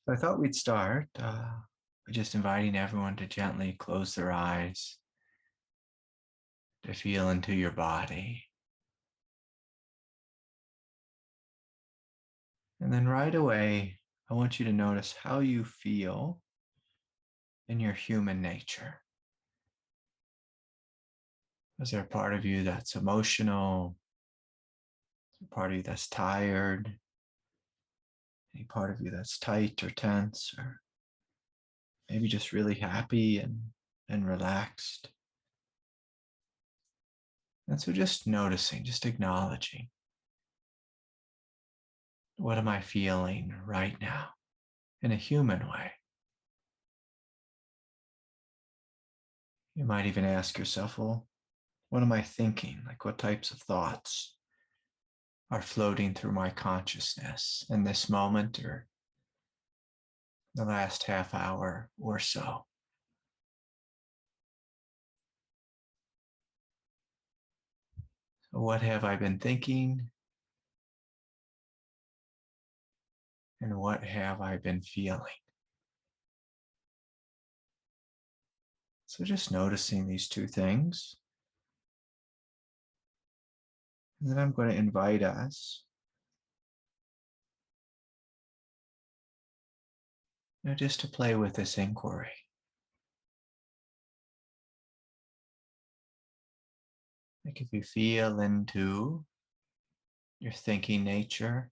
So I thought we'd start by just inviting everyone to gently close their eyes, to feel into your body. And then right away, I want you to notice how you feel in your human nature. Is there a part of you that's emotional? Is there a part of you that's tired? Any part of you that's tight or tense, or maybe just really happy and relaxed? And so just noticing, just acknowledging, what am I feeling right now in a human way? You might even ask yourself, well, what am I thinking? Like, what types of thoughts are floating through my consciousness in this moment or the last half hour or so? So what have I been thinking? And what have I been feeling? So just noticing these two things. And then I'm going to invite us, just to play with this inquiry. Like if you feel into your thinking nature,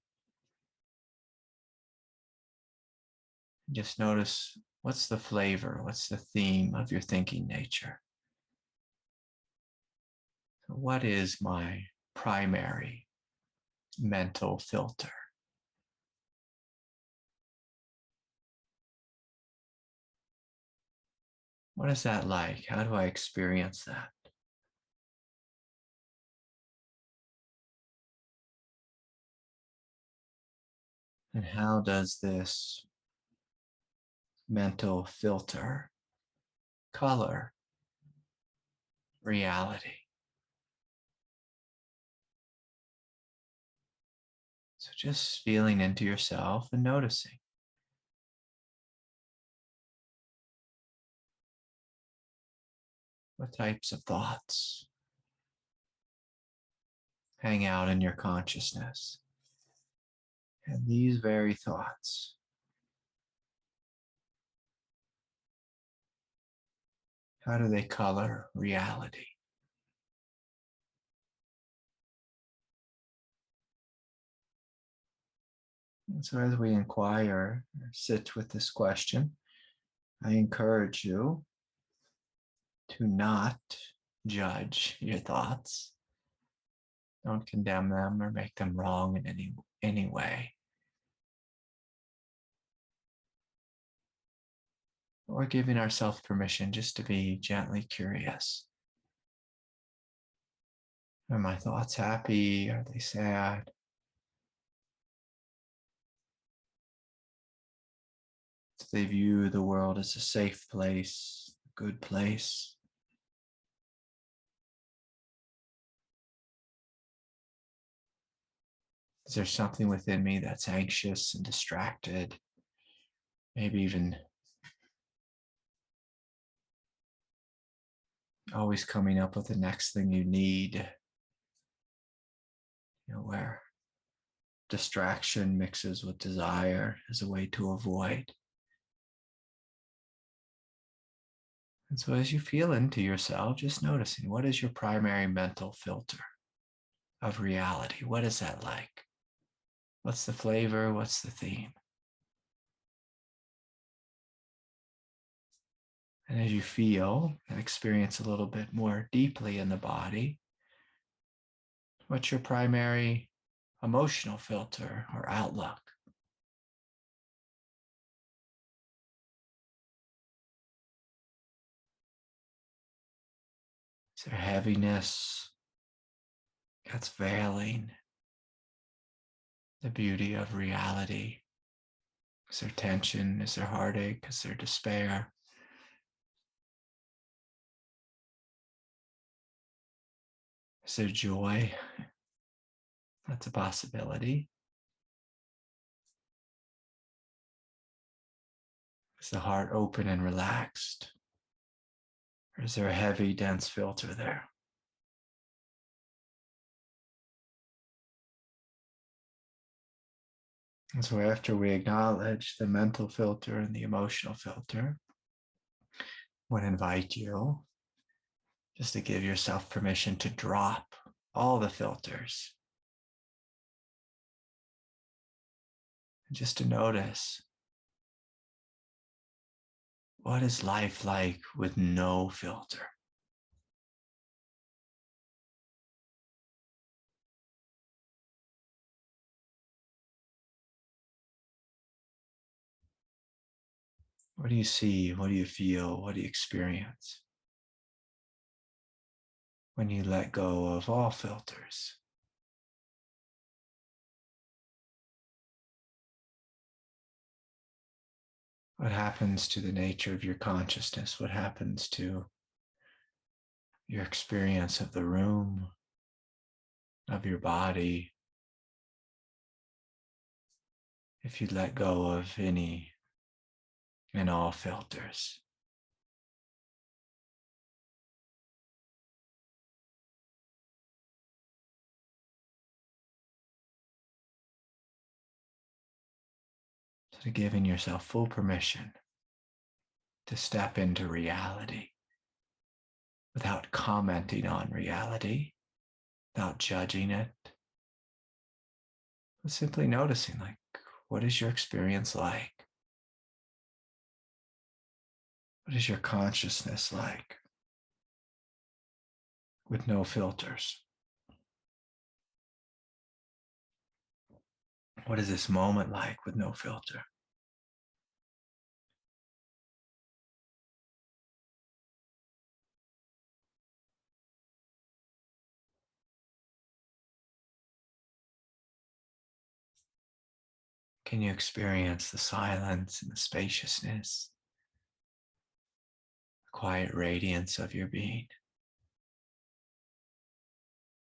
just notice what's the flavor, what's the theme of your thinking nature. So what is my primary mental filter? What is that like? How do I experience that? And how does this mental filter color reality? So just feeling into yourself and noticing. What types of thoughts hang out in your consciousness? And these very thoughts, how do they color reality? And so as we inquire or sit with this question, I encourage you to not judge your thoughts. Don't condemn them or make them wrong in any way. Or giving ourselves permission just to be gently curious. Are my thoughts happy? Are they sad? Do they view the world as a safe place, a good place? Is there something within me that's anxious and distracted? Maybe even always coming up with the next thing you need, where distraction mixes with desire as a way to avoid. And so as you feel into yourself, just noticing, what is your primary mental filter of reality? What is that like? What's the flavor? What's the theme? And as you feel and experience a little bit more deeply in the body, what's your primary emotional filter or outlook? Is there heaviness that's veiling the beauty of reality? Is there tension? Is there heartache? Is there despair? Is there joy? That's a possibility. Is the heart open and relaxed? Or is there a heavy, dense filter there? And so after we acknowledge the mental filter and the emotional filter, I would invite you just to give yourself permission to drop all the filters. And just to notice, what is life like with no filter? What do you see? What do you feel? What do you experience when you let go of all filters? What happens to the nature of your consciousness? What happens to your experience of the room, of your body, if you let go of any and all filters? So giving yourself full permission to step into reality without commenting on reality, without judging it, but simply noticing, like, what is your experience like? What is your consciousness like with no filters? What is this moment like with no filter? Can you experience the silence and the spaciousness, the quiet radiance of your being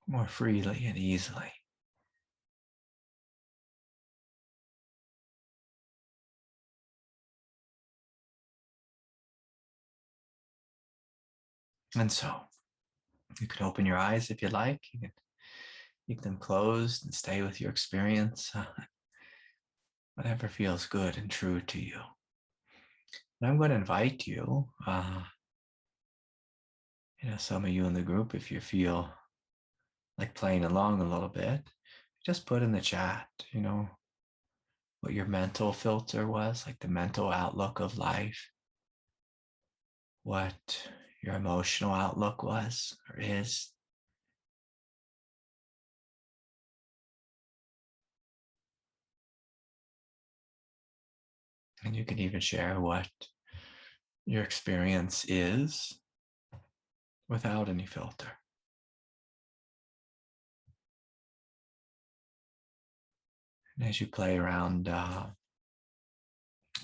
more freely and easily? And so you can open your eyes if you like. You can keep them closed and stay with your experience, whatever feels good and true to you. And I'm going to invite you, some of you in the group, if you feel like playing along a little bit, just put in the chat, what your mental filter was, like the mental outlook of life, what your emotional outlook was or is. And you can even share what your experience is without any filter. And as you play around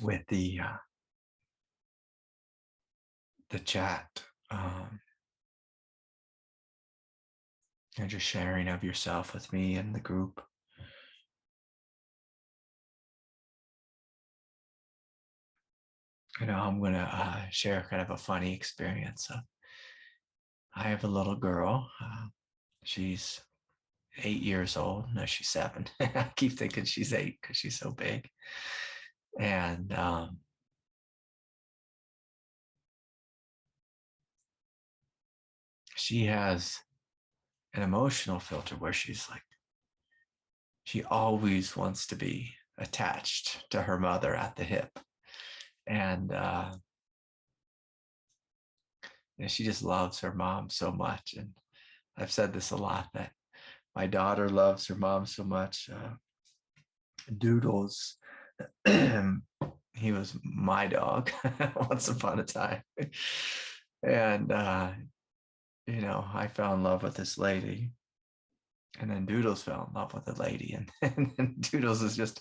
with the chat, and just sharing of yourself with me and the group, I'm going to share kind of a funny experience. I have a little girl. She's 8 years old. No, she's 7. I keep thinking she's 8 because she's so big. And she has an emotional filter where she's like, she always wants to be attached to her mother at the hip. And she just loves her mom so much. And I've said this a lot, that my daughter loves her mom so much. Doodles, he was my dog once upon a time. And, I fell in love with this lady. And then Doodles fell in love with the lady. And Doodles is just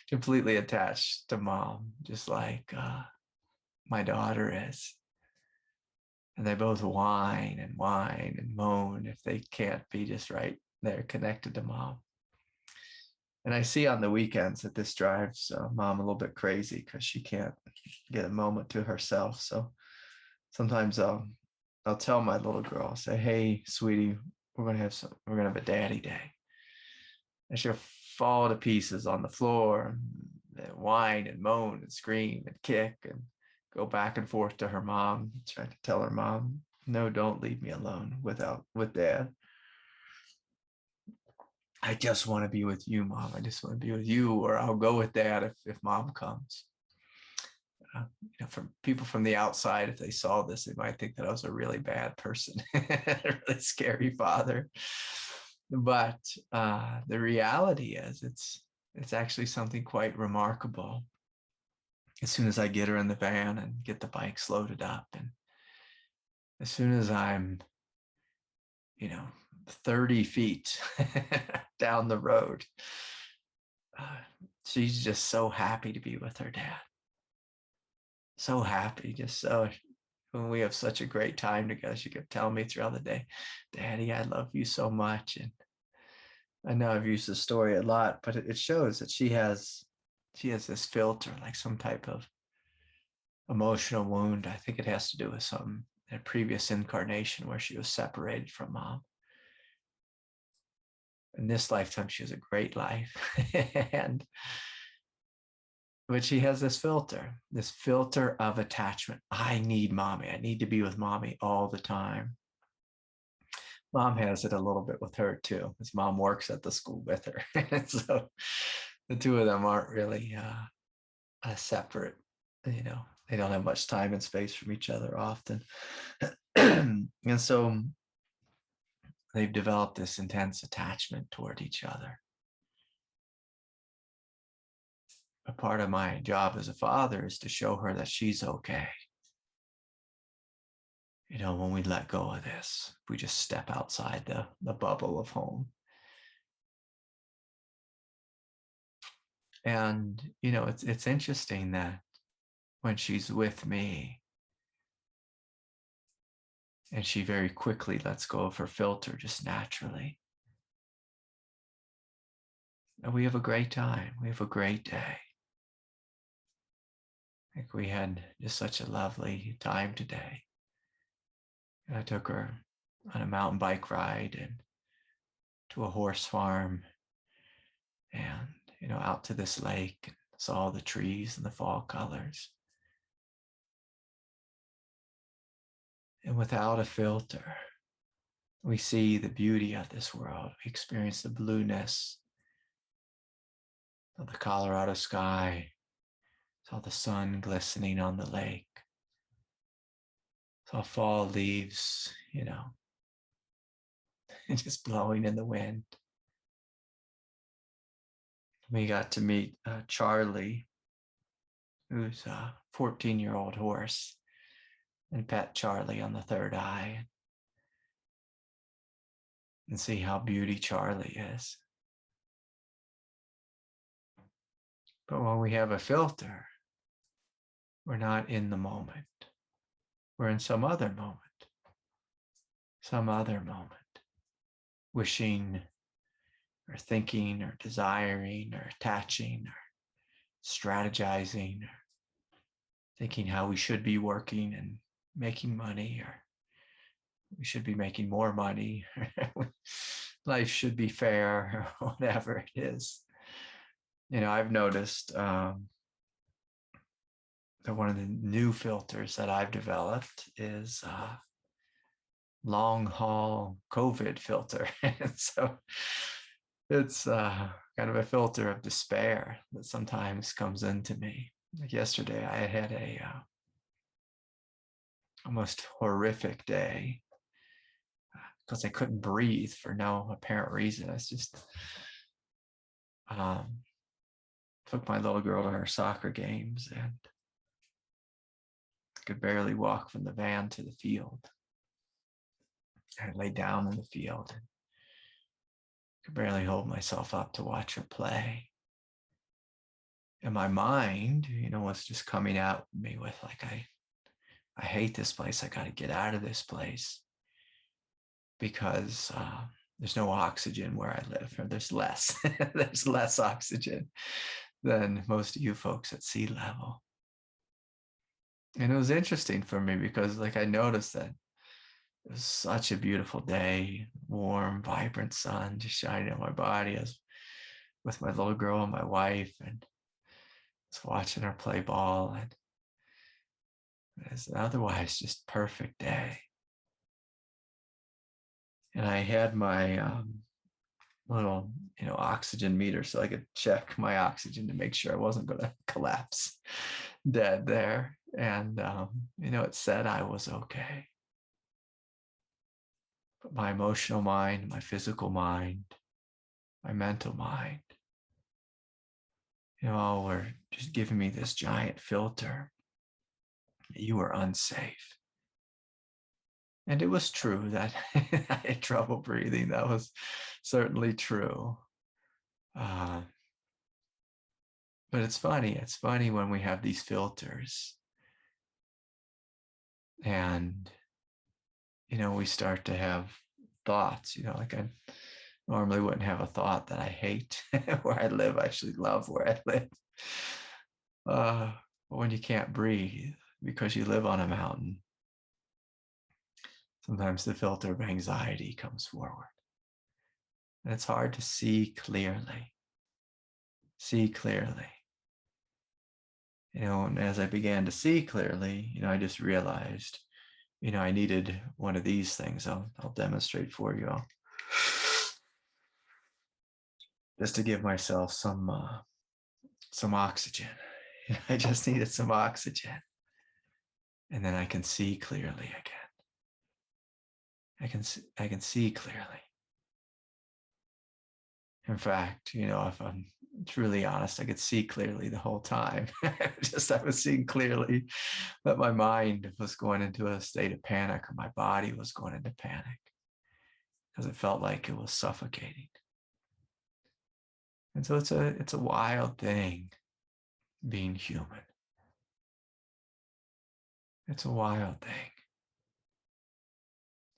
completely attached to mom, just like my daughter is. And they both whine and moan if they can't be just right there connected to mom. And I see on the weekends that this drives mom a little bit crazy because she can't get a moment to herself. So sometimes I'll tell my little girl, I'll say, "Hey, sweetie, we're gonna have a daddy day," and she'll fall to pieces on the floor and whine and moan and scream and kick and go back and forth to her mom, trying to tell her mom, "No, don't leave me alone with dad. I just want to be with you, mom. I just want to be with you, or I'll go with dad if mom comes." From people from the outside, if they saw this, they might think that I was a really bad person, a really scary father. But the reality is, it's actually something quite remarkable. As soon as I get her in the van and get the bikes loaded up, and as soon as I'm, 30 feet down the road, she's just so happy to be with her dad. So happy, just so when we have such a great time together. She kept telling me throughout the day, "Daddy, I love you so much." And I know I've used this story a lot, but it shows that she has this filter, like some type of emotional wound. I think it has to do with some in a previous incarnation where she was separated from mom. In this lifetime, she has a great life. But she has this filter of attachment. I need mommy. I need to be with mommy all the time. Mom has it a little bit with her too, because mom works at the school with her. And so the two of them aren't really separate. They don't have much time and space from each other often. And so they've developed this intense attachment toward each other. A part of my job as a father is to show her that she's okay. When we let go of this, we just step outside the bubble of home. And, it's interesting that when she's with me and she very quickly lets go of her filter just naturally, and we have a great time. We have a great day. Like we had just such a lovely time today. And I took her on a mountain bike ride and to a horse farm and, out to this lake and saw all the trees and the fall colors. And without a filter, we see the beauty of this world. We experience the blueness of the Colorado sky, saw the sun glistening on the lake, saw fall leaves, just blowing in the wind. We got to meet Charlie, who's a 14-year-old horse, and pet Charlie on the third eye and see how beauty Charlie is. But when we have a filter, we're not in the moment. We're in some other moment, wishing or thinking or desiring or attaching or strategizing or thinking how we should be working and making money, or we should be making more money, life should be fair, or whatever it is. I've noticed that one of the new filters that I've developed is long haul COVID filter. And so it's kind of a filter of despair that sometimes comes into me. Like yesterday, I had a almost horrific day because I couldn't breathe for no apparent reason. I just took my little girl to her soccer games and I could barely walk from the van to the field. I laid down in the field and could barely hold myself up to watch her play. And my mind, was just coming at me with like, I hate this place. I got to get out of this place because there's no oxygen where I live, or there's less. There's less oxygen than most of you folks at sea level. And it was interesting for me because like I noticed that it was such a beautiful day, warm, vibrant sun just shining on my body. I was with my little girl and my wife, and I was watching her play ball, and it was otherwise just perfect day. And I had my little, oxygen meter so I could check my oxygen to make sure I wasn't going to collapse dead there. And, it said I was okay. But my emotional mind, my physical mind, my mental mind, all were just giving me this giant filter. You were unsafe. And it was true that I had trouble breathing. That was certainly true. But it's funny. It's funny when we have these filters and, we start to have thoughts, like I normally wouldn't have a thought that I hate where I live. I actually love where I live. But when you can't breathe because you live on a mountain, sometimes the filter of anxiety comes forward. And it's hard to see clearly. See clearly. And as I began to see clearly, I just realized, I needed one of these things. I'll demonstrate for you. Just to give myself some oxygen. I just needed some oxygen. And then I can see clearly again. I can see clearly. In fact, if I'm truly honest, I could see clearly the whole time. I was seeing clearly that my mind was going into a state of panic, or my body was going into panic because it felt like it was suffocating. And so it's a wild thing being human. It's a wild thing.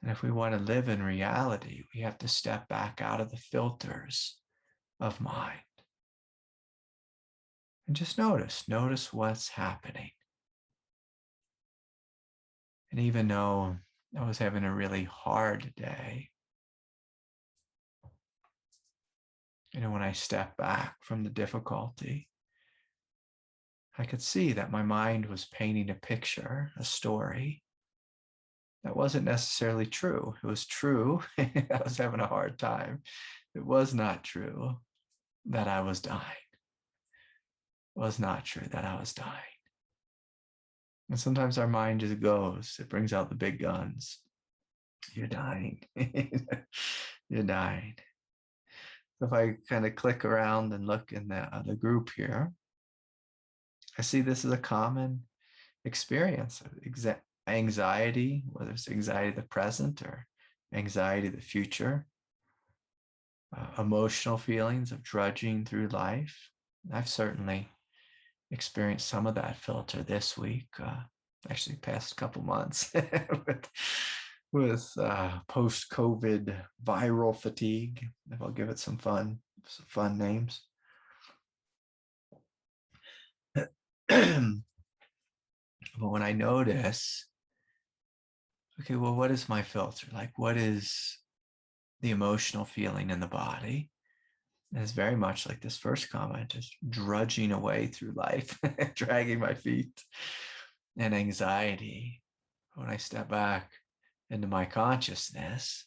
And if we want to live in reality, we have to step back out of the filters of mind. And just notice what's happening. And even though I was having a really hard day, when I stepped back from the difficulty, I could see that my mind was painting a picture, a story that wasn't necessarily true. It was true. I was having a hard time. It was not true that I was dying. It was not true that I was dying. And sometimes our mind just goes, it brings out the big guns. You're dying. You're dying. So if I kind of click around and look in the group here, I see this is a common experience of anxiety, whether it's anxiety of the present or anxiety of the future, emotional feelings of drudging through life. I've certainly experienced some of that filter this week, actually past couple months with post-COVID viral fatigue, if I'll give it some fun names. But when I notice, okay, well, what is my filter? Like, what is the emotional feeling in the body? And it's very much like this first comment, just drudging away through life, dragging my feet, and anxiety. When I step back into my consciousness,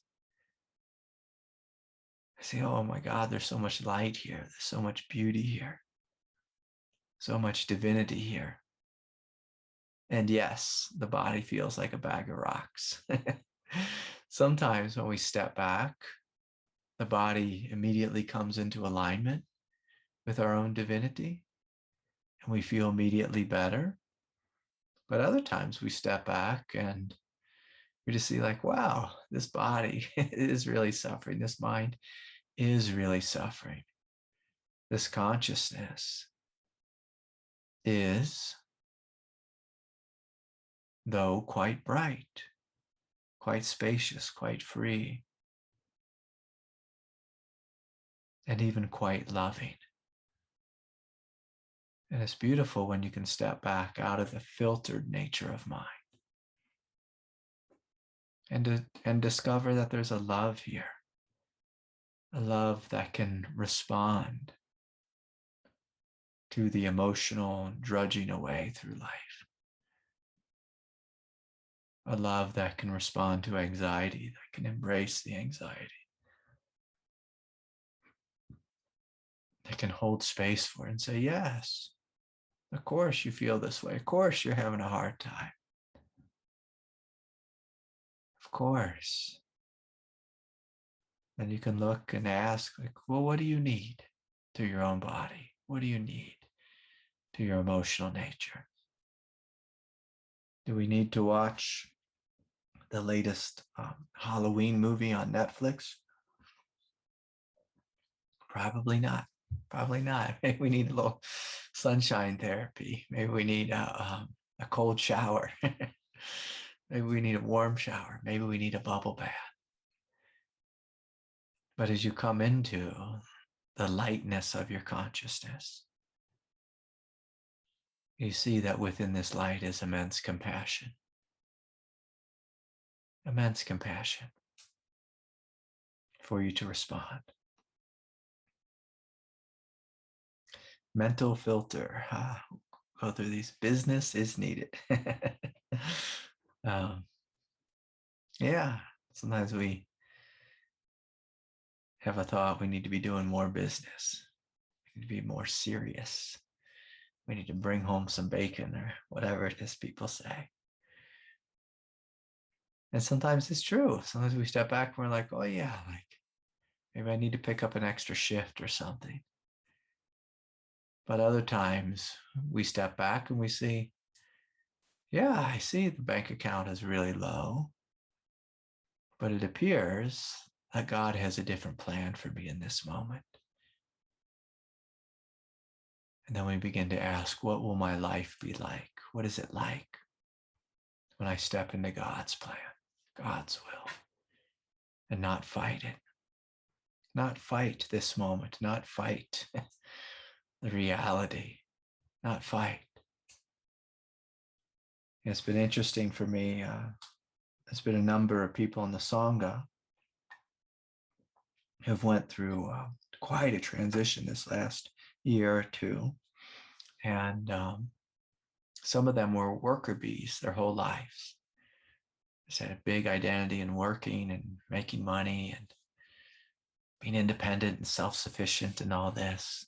I say, oh my God, there's so much light here. There's so much beauty here. So much divinity here. And yes, the body feels like a bag of rocks. Sometimes when we step back, the body immediately comes into alignment with our own divinity, and we feel immediately better. But other times we step back and we just see like, wow, this body is really suffering. This mind is really suffering. This consciousness is, though quite bright, quite spacious, quite free, and even quite loving. And it's beautiful when you can step back out of the filtered nature of mind and discover that there's a love here, a love that can respond to the emotional drudging away through life, a love that can respond to anxiety, that can embrace the anxiety, that can hold space for it and say, yes, of course you feel this way. Of course you're having a hard time. Of course. Then you can look and ask, like, well, what do you need to your own body? What do you need to your emotional nature? Do we need to watch the latest Halloween movie on Netflix? Probably not. Probably not. Maybe we need a little sunshine therapy. Maybe we need a cold shower. Maybe we need a warm shower. Maybe we need a bubble bath. But as you come into the lightness of your consciousness, you see that within this light is immense compassion. Immense compassion for you to respond. Mental filter. Go through these. Business is needed. Yeah, sometimes we have a thought we need to be doing more business. We need to be more serious. We need to bring home some bacon or whatever it is people say. And sometimes it's true. Sometimes we step back and we're like, oh yeah, like maybe I need to pick up an extra shift or something. But other times we step back and we see, yeah, I see the bank account is really low, but it appears that God has a different plan for me in this moment. And then we begin to ask, what will my life be like? What is it like when I step into God's plan, God's will, and not fight it? Not fight this moment, not fight the reality, not fight. It's been interesting for me. There's been a number of people in the Sangha who've went through quite a transition this last year or two. And some of them were worker bees their whole lives. They had a big identity in working and making money and being independent and self-sufficient and all this.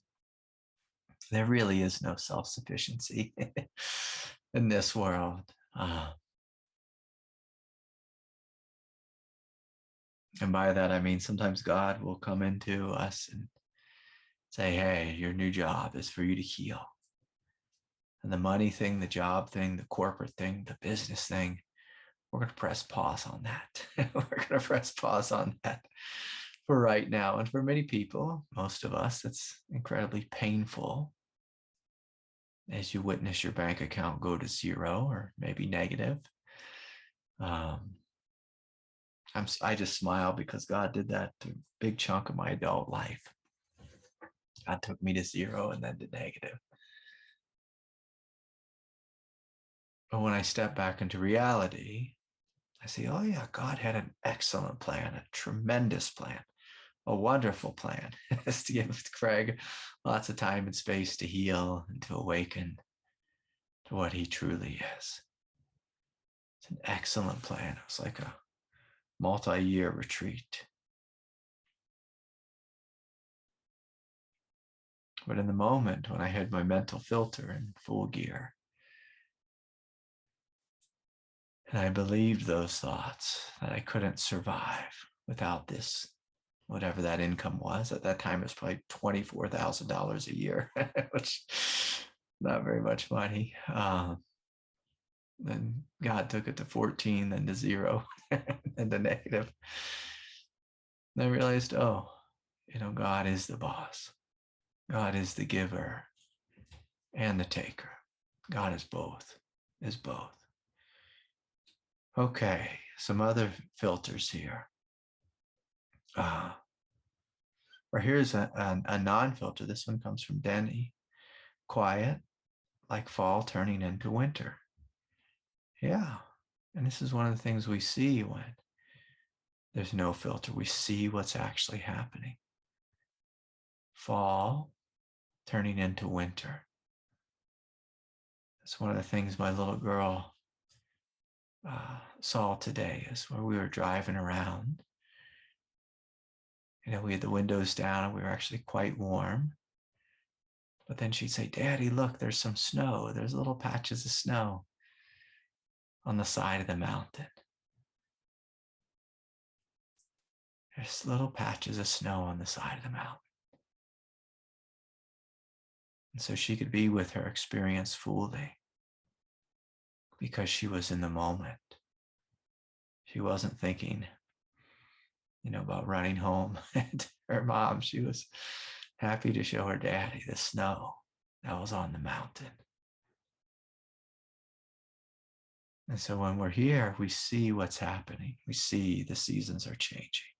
There really is no self-sufficiency in this world. And by that, I mean, sometimes God will come into us and say, hey, your new job is for you to heal. And the money thing, the job thing, the corporate thing, the business thing, we're going to press pause on that. We're going to press pause on that for right now. And for many people, most of us, it's incredibly painful as you witness your bank account go to zero or maybe negative. I just smile because God did that to a big chunk of my adult life. God took me to zero and then to negative. But when I step back into reality, I see, oh yeah, God had an excellent plan, a tremendous plan, a wonderful plan. Is to give Craig lots of time and space to heal and to awaken to what he truly is. It's an excellent plan. It was like a multi-year retreat. But in the moment when I had my mental filter in full gear, and I believed those thoughts that I couldn't survive without this, whatever that income was. At that time, it was probably $24,000 a year, which not very much money. Then God took it to 14, then to zero, and to negative. And I realized, oh, God is the boss. God is the giver and the taker. God is both, is both. Okay, some other filters here. Or here's a non-filter. This one comes from Denny. Quiet, like fall turning into winter. Yeah. And this is one of the things we see when there's no filter. We see what's actually happening. Fall turning into winter. That's one of the things my little girl saw today, is where we were driving around. We had the windows down and we were actually quite warm. But then she'd say, Daddy, look, there's some snow. There's little patches of snow on the side of the mountain. There's little patches of snow on the side of the mountain. And so she could be with her experience fully because she was in the moment. She wasn't thinking, about running home to her mom. She was happy to show her daddy the snow that was on the mountain. And so when we're here, we see what's happening. We see the seasons are changing.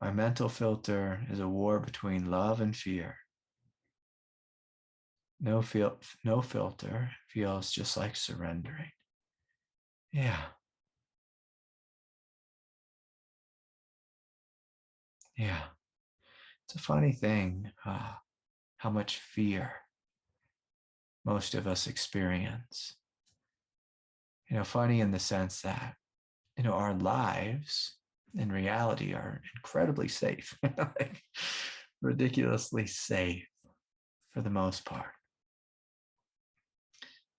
My mental filter is a war between love and fear. No filter feels just like surrendering. Yeah. Yeah. It's a funny thing how much fear most of us experience. Funny in the sense that, our lives in reality are incredibly safe, like ridiculously safe for the most part.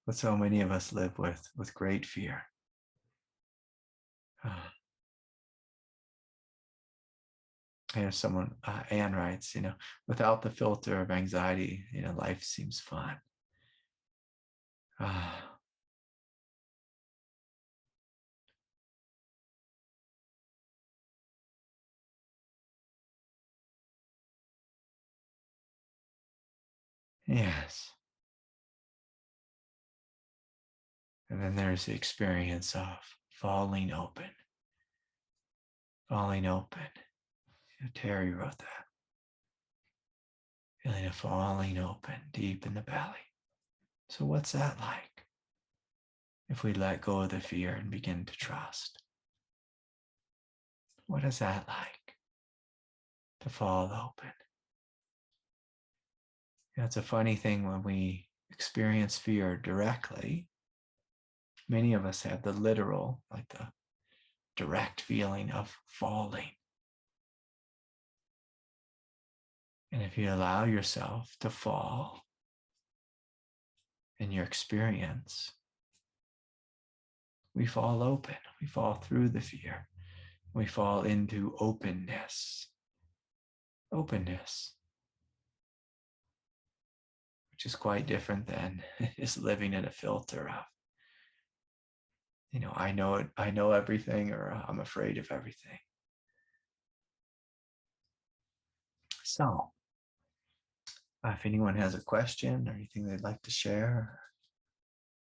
But so many of us live with great fear. Someone, Anne writes, without the filter of anxiety, life seems fun. Yes. And then there's the experience of falling open. Falling open. Terry wrote that. Feeling of falling open deep in the belly. So what's that like? If we let go of the fear and begin to trust. What is that like? To fall open. It's a funny thing when we experience fear directly. Many of us have the literal, like the direct feeling of falling. And if you allow yourself to fall in your experience, we fall open. We fall through the fear. We fall into openness. Openness. Which is quite different than just living in a filter of, I know it, I know everything, or I'm afraid of everything. So, if anyone has a question or anything they'd like to share,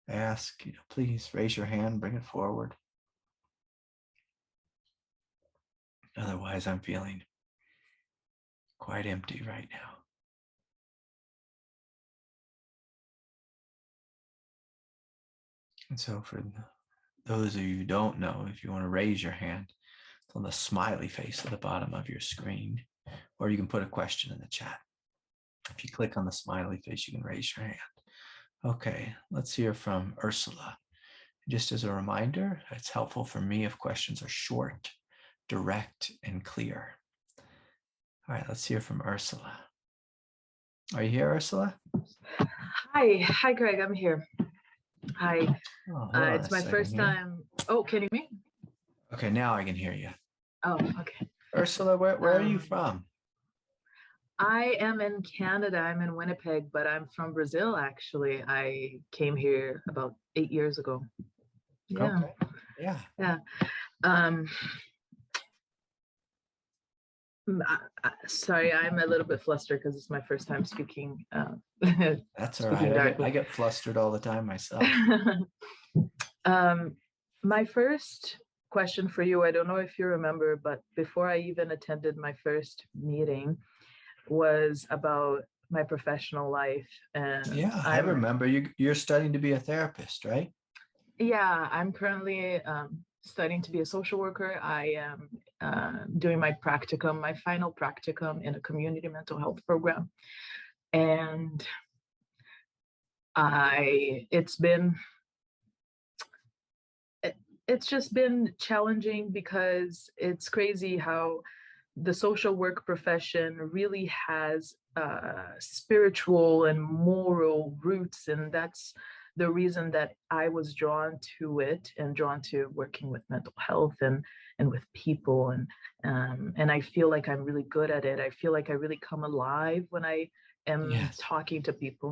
ask, please raise your hand, bring it forward. Otherwise, I'm feeling quite empty right now. And so for those of you who don't know, if you want to raise your hand, it's on the smiley face at the bottom of your screen, or you can put a question in the chat. If you click on the smiley face, you can raise your hand. Okay, let's hear from Ursula. Just as a reminder, it's helpful for me if questions are short, direct, and clear. All right, let's hear from Ursula. Are you here, Ursula? Hi, Craig, I'm here. Hi, it's my first time. Oh, can you hear me? Okay, now I can hear you. Oh, okay. Ursula, where are you from? I am in Canada. I'm in Winnipeg, but I'm from Brazil, actually. I came here about 8 years ago. Yeah. Okay. Yeah. Yeah. Sorry, I'm a little bit flustered because it's my first time speaking. That's all right. I get flustered all the time myself. My first question for you. I don't know if you remember, but before I even attended my first meeting was about my professional life. And Yeah, I remember you're studying to be a therapist, right? yeah, I'm currently studying to be a social worker. I am doing my practicum, my final practicum in a community mental health program. And it's just been challenging because it's crazy how the social work profession really has spiritual and moral roots, and that's the reason that I was drawn to it and drawn to working with mental health and with people, and I feel like I'm really good at it. I feel like I really come alive when I am Yes. talking to people,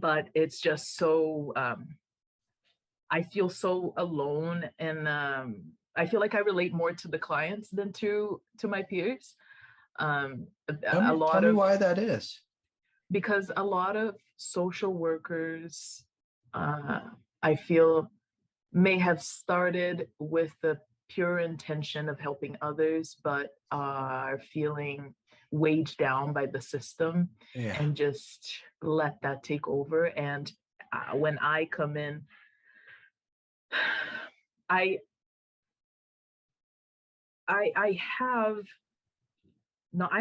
but it's just so I feel so alone, and I feel like I relate more to the clients than to my peers. A Tell lot me of why that is. Because a lot of social workers, uh, I feel, may have started with the pure intention of helping others, but are feeling weighed down by the system Yeah. and just let that take over. And when I come in, I I have no, I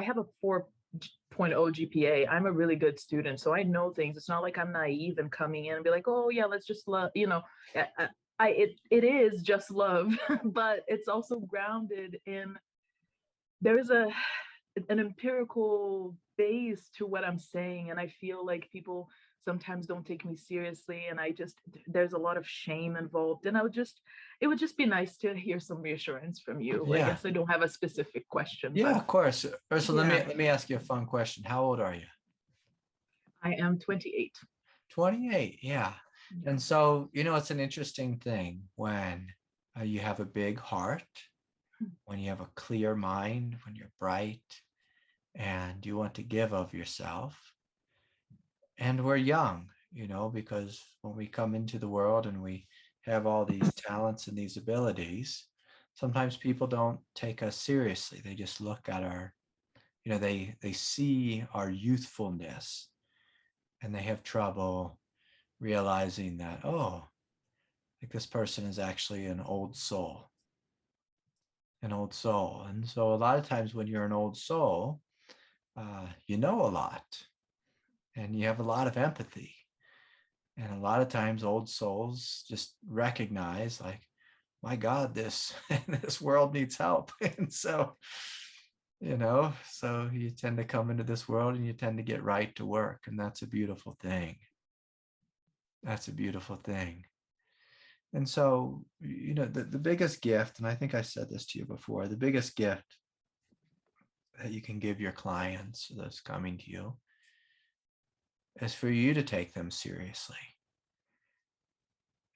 have a 4.0 GPA. I'm a really good student, so I know things. It's not like I'm naive and coming in and be like, oh yeah, let's just love, it is just love, but it's also grounded in there's an empirical base to what I'm saying, and I feel like people sometimes don't take me seriously, and there's a lot of shame involved, and it would just be nice to hear some reassurance from you. I Yeah. guess I don't have a specific question, Yeah, but of course. Ursula, yeah, let me ask you a fun question. How old are you? I am 28. 28. Yeah. Yeah. And so, it's an interesting thing when you have a big heart, when you have a clear mind, when you're bright and you want to give of yourself. And we're young, because when we come into the world and we have all these talents and these abilities, sometimes people don't take us seriously. They just look at our, they see our youthfulness and they have trouble realizing that, oh, like this person is actually an old soul. And so a lot of times when you're an old soul, you know a lot and you have a lot of empathy. And a lot of times old souls just recognize like, my God, this this world needs help. And so, so you tend to come into this world and you tend to get right to work. And that's a beautiful thing. That's a beautiful thing. And so, the biggest gift, and I think I said this to you before, the biggest gift that you can give your clients that's coming to you is for you to take them seriously.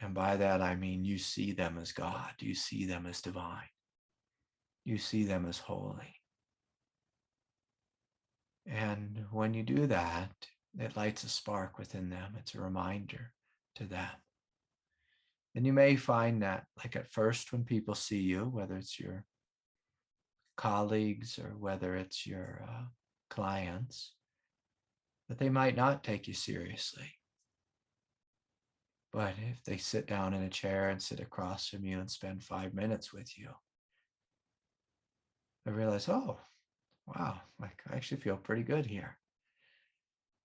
And by that, I mean, you see them as God, you see them as divine, you see them as holy. And when you do that, it lights a spark within them. It's a reminder to them. And you may find that, like at first, when people see you, whether it's your colleagues or whether it's your clients, that they might not take you seriously. But if they sit down in a chair and sit across from you and spend 5 minutes with you, they realize, oh, wow, like I actually feel pretty good here.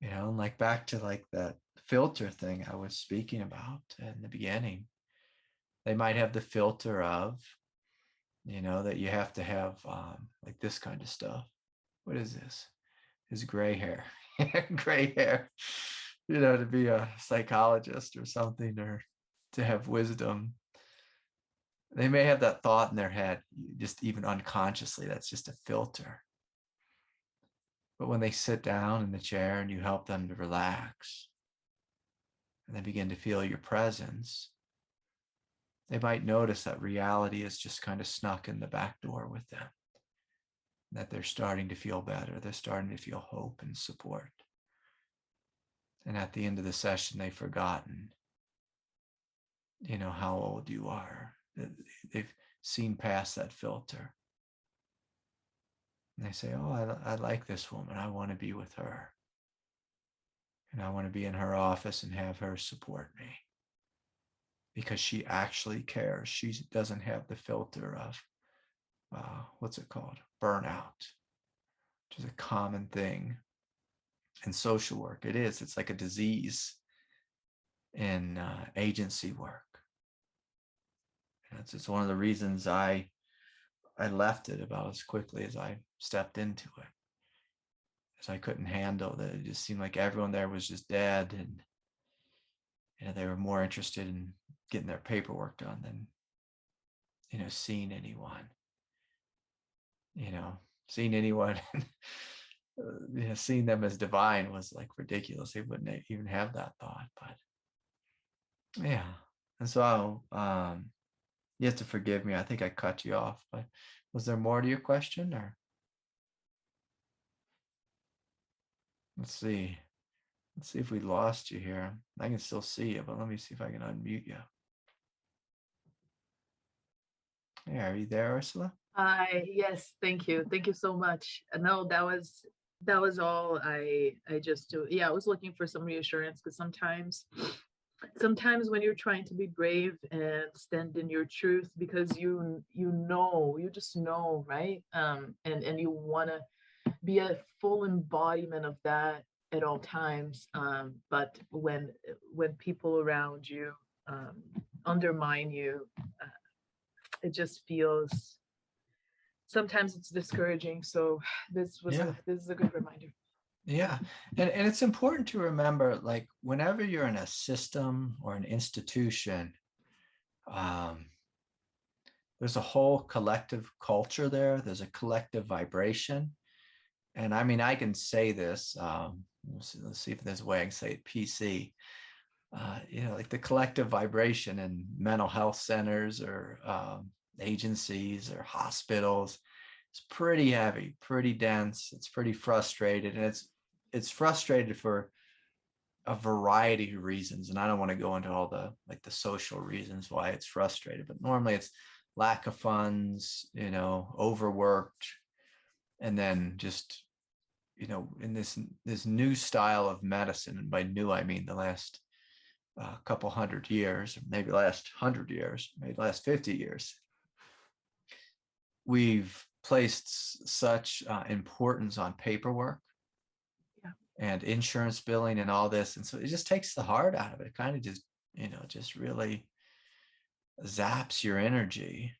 And like back to like that filter thing I was speaking about in the beginning, they might have the filter of, that you have to have like this kind of stuff. What is this? Is gray hair. Gray hair, to be a psychologist or something, or to have wisdom. They may have that thought in their head, just even unconsciously, that's just a filter. But when they sit down in the chair and you help them to relax and they begin to feel your presence, they might notice that reality is just kind of snuck in the back door with them, that they're starting to feel better. They're starting to feel hope and support. And at the end of the session, they've forgotten you know, how old you are. They've seen past that filter. And they say, oh, I like this woman. I want to be with her. And I want to be in her office and have her support me. Because she actually cares. She doesn't have the filter of, what's it called? Burnout, which is a common thing in social work. It is. It's like a disease in agency work. And it's one of the reasons I left it about as quickly as I stepped into it. Because I couldn't handle that. It just seemed like everyone there was just dead, and you know, they were more interested in getting their paperwork done than, you know, seeing anyone. You know, seeing anyone, you know, seeing them as divine was like ridiculous. They wouldn't even have that thought. But yeah, and so you have to forgive me. I think I cut you off. But was there more to your question, or? Let's see. Let's see if we lost you here. I can still see you, but let me see if I can unmute you. Yeah, are you there, Ursula? Yes, thank you. Thank you so much. No, that was all I just do. Yeah, I was looking for some reassurance, because sometimes when you're trying to be brave and stand in your truth, because you just know, right? And you want to be a full embodiment of that at all times. But when people around you undermine you, it just feels, sometimes it's discouraging. So this is a good reminder. Yeah. And it's important to remember, like, whenever you're in a system or an institution, there's a whole collective culture there. There's a collective vibration. And I mean, I can say this, let's see if there's a way I can say it PC. You know, like the collective vibration in mental health centers or agencies or hospitals, it's pretty heavy, pretty dense. It's pretty frustrated, and it's frustrated for a variety of reasons. And I don't want to go into all the social reasons why it's frustrated, but normally it's lack of funds, you know, overworked, and then just, you know, in this new style of medicine, and by new I mean the last couple 100 years, maybe last 100 years, maybe last 50 years, we've placed such importance on paperwork and insurance billing and all this. And so it just takes the heart out of it. It kind of just, you know, just really zaps your energy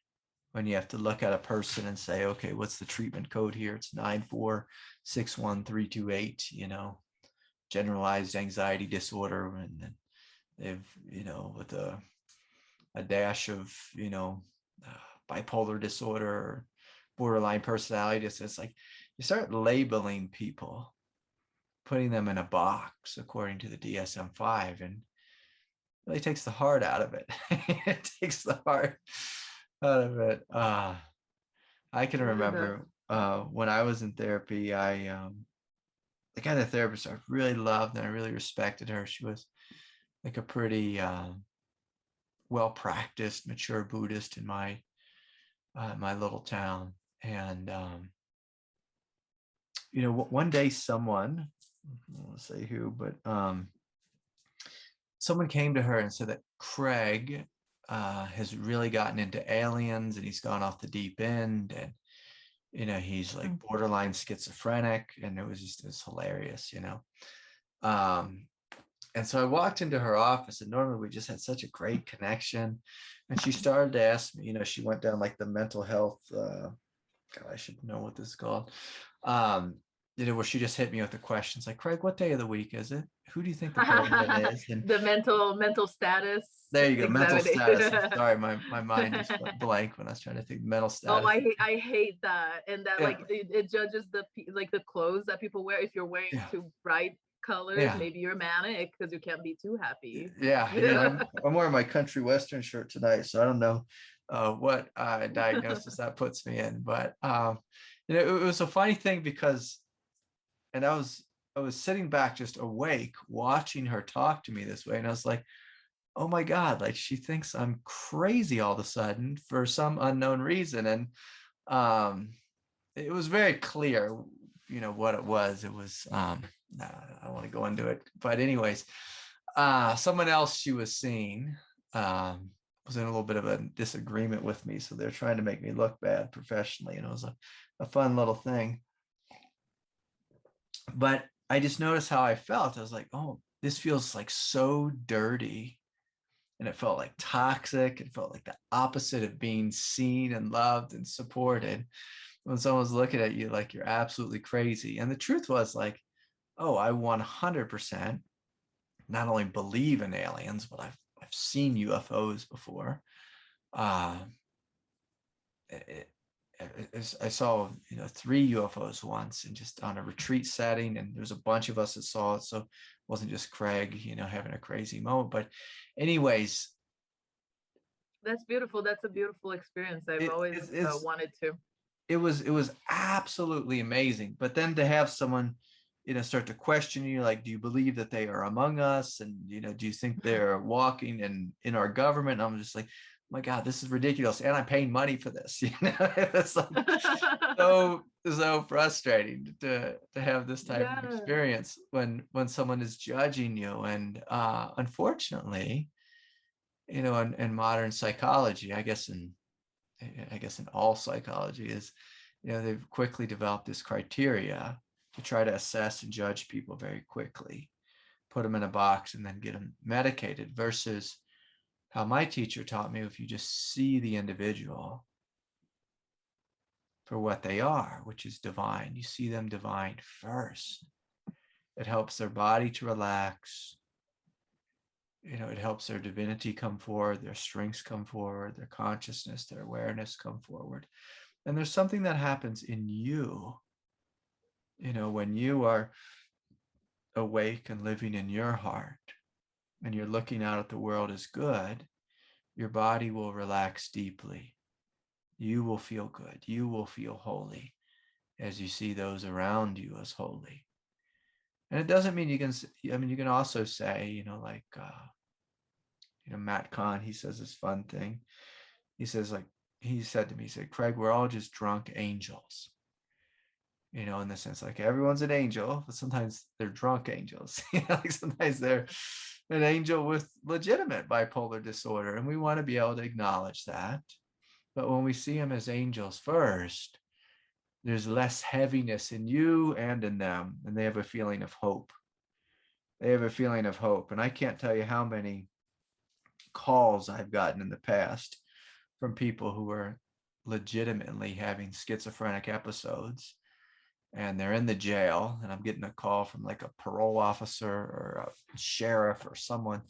when you have to look at a person and say, okay, what's the treatment code here? It's 9461328, you know, generalized anxiety disorder. And then they've, you know, with a dash of, you know, bipolar disorder or borderline personality. It's like you start labeling people, putting them in a box according to the DSM-5, and it really takes the heart out of it. It takes the heart out of it. I can remember when I was in therapy, the kind of therapist I really loved and I really respected her. She was like a pretty well-practiced, mature Buddhist in my little town. And you know, one day someone, I won't say who, but someone came to her and said that Craig has really gotten into aliens, and he's gone off the deep end, and you know, he's like borderline schizophrenic. And it was hilarious, you know. And so I walked into her office, and normally we just had such a great connection. And she started to ask me, you know, she went down like the mental health, God, I should know what this is called. You know, where she just hit me with the questions like, Craig, what day of the week is it? Who do you think the president is? And the mental status. There you go, mental status. I'm sorry, my mind just went blank when I was trying to think mental status. Oh, I hate that. And that like it judges the clothes that people wear. If you're wearing too bright colors, maybe you're manic because you can't be too happy. I'm wearing my country western shirt tonight, so I don't know what diagnosis that puts me in. But you know, it was a funny thing because, and I was sitting back just awake watching her talk to me this way, and I was like, oh my God, like she thinks I'm crazy all of a sudden for some unknown reason. And um, it was very clear, what it was. It was, I don't want to go into it, but anyways, someone else she was seeing was in a little bit of a disagreement with me. So they're trying to make me look bad professionally. And it was a fun little thing. But I just noticed how I felt. I was like, oh, this feels like so dirty. And it felt like toxic. It felt like the opposite of being seen and loved and supported. When someone's looking at you like you're absolutely crazy. And the truth was like, oh, I 100% not only believe in aliens, but I've seen UFOs before. Uh, I saw 3 UFOs once, and just on a retreat setting, and there's a bunch of us that saw it, so it wasn't just Craig having a crazy moment. But anyways, That's beautiful. That's a beautiful experience. I've always wanted to. It was absolutely amazing. But then to have someone start to question you, like, do you believe that they are among us, and do you think they're walking in our government? And I'm just like, my God, this is ridiculous, and I'm paying money for this. It's like so frustrating to have this type of experience when someone is judging you. And unfortunately, in modern psychology, I guess in all psychology, is they've quickly developed this criteria to try to assess and judge people very quickly, put them in a box, and then get them medicated, versus how my teacher taught me, if you just see the individual for what they are, which is divine, you see them divine first. It helps their body to relax. It helps their divinity come forward, their strengths come forward, their consciousness, their awareness come forward. And there's something that happens in you, when you are awake and living in your heart, and you're looking out at the world as good, your body will relax deeply. You will feel good. You will feel holy as you see those around you as holy. And it doesn't mean you can also say, Matt Kahn, he says this fun thing. He says, like, he said to me, he said, Craig, we're all just drunk angels. In the sense, like, everyone's an angel, but sometimes they're drunk angels. Like sometimes they're an angel with legitimate bipolar disorder, and we want to be able to acknowledge that. But when we see them as angels first, there's less heaviness in you and in them, and they have a feeling of hope. They have a feeling of hope. And I can't tell you how many calls I've gotten in the past from people who are legitimately having schizophrenic episodes, and they're in the jail, and I'm getting a call from like a parole officer or a sheriff or someone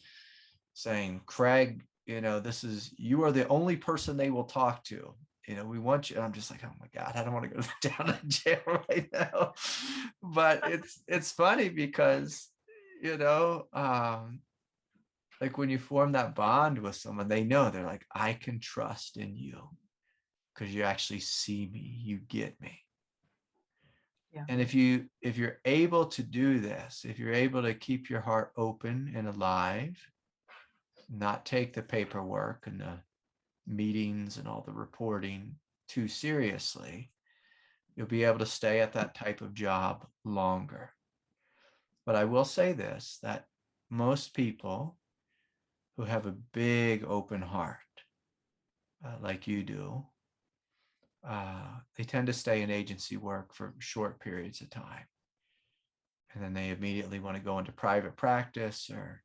saying, Craig, you are the only person they will talk to. We want you. And I'm just like, oh my God, I don't want to go down to jail right now. But it's funny because, like when you form that bond with someone, they know, they're like, I can trust in you because you actually see me, you get me. Yeah. And if you're able to do this, if you're able to keep your heart open and alive, not take the paperwork and the meetings and all the reporting too seriously, you'll be able to stay at that type of job longer. But I will say this, that most people who have a big open heart, like you do, they tend to stay in agency work for short periods of time. And then they immediately want to go into private practice or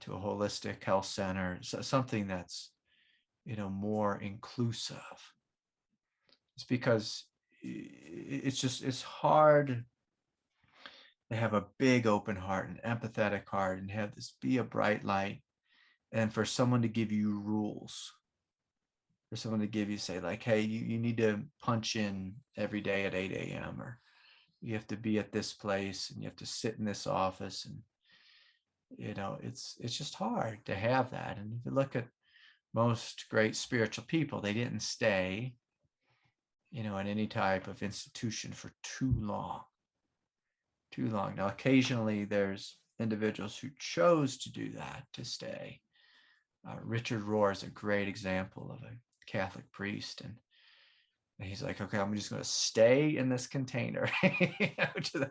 to a holistic health center, so something that's, more inclusive. It's because it's hard to have a big open heart, an empathetic heart, and have this be a bright light. And for someone to give you rules, for someone to give you, say, like, hey, you need to punch in every day at 8 a.m. or you have to be at this place and you have to sit in this office. And, it's just hard to have that. And if you look at most great spiritual people, they didn't stay, in any type of institution for too long. Now, occasionally there's individuals who chose to do that, to stay. Richard Rohr is a great example of a Catholic priest, and he's like, okay, I'm just going to stay in this container to the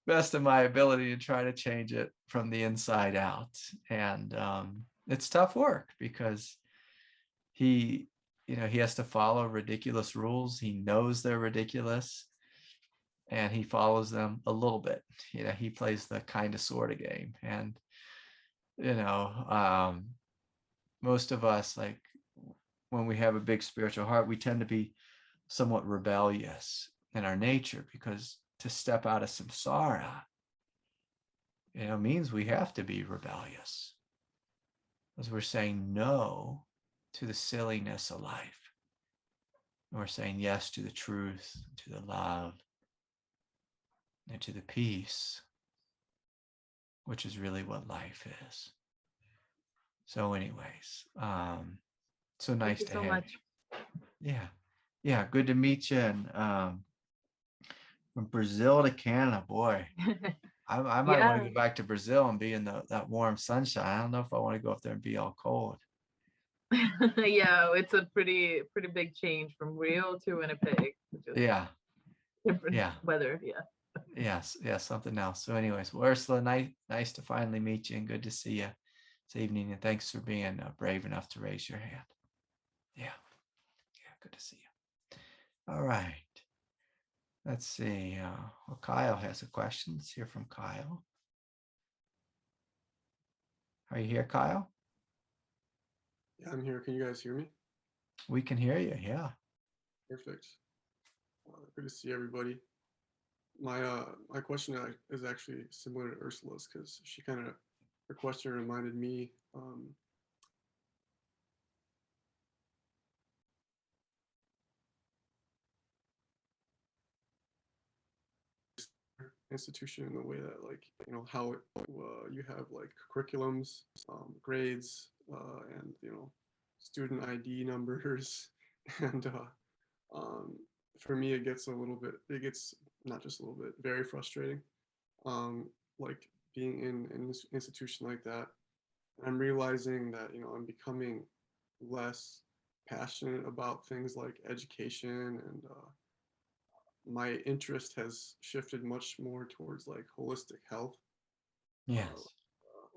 best of my ability to try to change it from the inside out. And it's tough work because he has to follow ridiculous rules. He knows they're ridiculous, and he follows them a little bit. He plays the kind of sort of game. And most of us, like when we have a big spiritual heart, we tend to be somewhat rebellious in our nature, because to step out of samsara, means we have to be rebellious, as we're saying no to the silliness of life. And we're saying yes to the truth, to the love, and to the peace, which is really what life is. So anyways, so nice to have you. Yeah, good to meet you. And from Brazil to Canada, boy, I might want to go back to Brazil and be in that warm sunshine. I don't know if I want to go up there and be all cold. Yeah, it's a pretty big change from Rio to Winnipeg. Yeah. Different weather. Yeah. Yes, something else. So anyways, well, Ursula, nice to finally meet you, and good to see you this evening. And thanks for being brave enough to raise your hand. Yeah, good to see you. All right. Let's see. Well, Kyle has a question. Let's hear from Kyle. Are you here, Kyle? Yeah, I'm here. Can you guys hear me? We can hear you. Yeah. Perfect. Good to see everybody. My question is actually similar to Ursula's, because her question reminded me institution in the way that, like, how you have like curriculums, grades, and student ID numbers, and for me it gets not just a little bit, very frustrating, like being in an institution like that. I'm realizing that I'm becoming less passionate about things like education, and my interest has shifted much more towards like holistic health, Yes,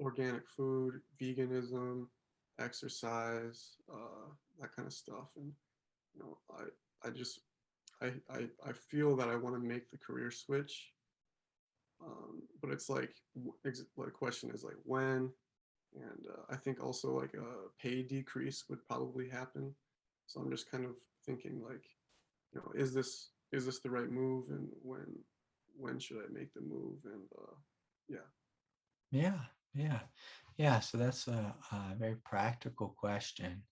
organic food, veganism, exercise, that kind of stuff. And I feel that I want to make the career switch, but it's like the question is like when, and I think also like a pay decrease would probably happen. So I'm just kind of thinking like, is this the right move, and when should I make the move? And yeah. So that's a very practical question.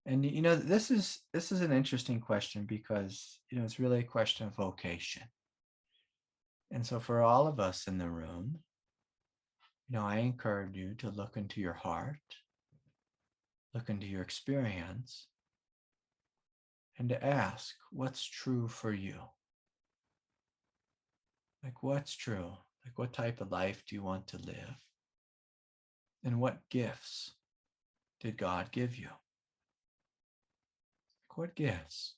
And this is an interesting question, because it's really a question of vocation. And so for all of us in the room, I encourage you to look into your heart, look into your experience, and to ask what's true for you. Like, what's true? Like, what type of life do you want to live? And what gifts did God give you? Like, what gifts?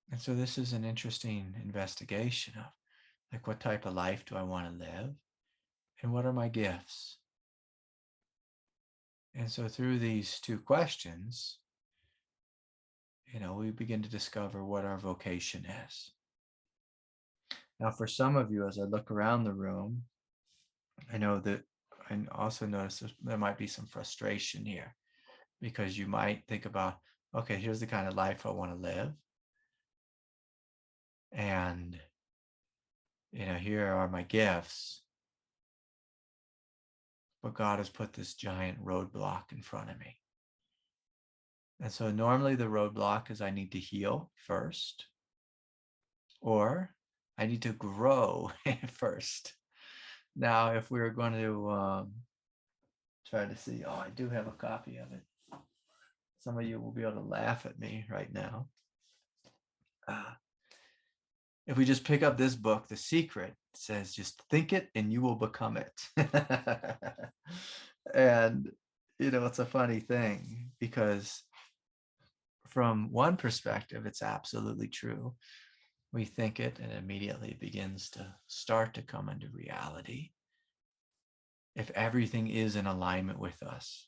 And so this is an interesting investigation of, like, what type of life do I want to live? And what are my gifts? And so through these two questions, we begin to discover what our vocation is. Now, for some of you, as I look around the room, I know that I also notice there might be some frustration here, because you might think about, okay, here's the kind of life I want to live. And, here are my gifts. But God has put this giant roadblock in front of me. And so normally the roadblock is I need to heal first, or I need to grow first. Now, if we were going to try to see, I do have a copy of it. Some of you will be able to laugh at me right now. if we just pick up this book, The Secret, it says just think it and you will become it. And, it's a funny thing because from one perspective, it's absolutely true. We think it and immediately it begins to start to come into reality if everything is in alignment with us.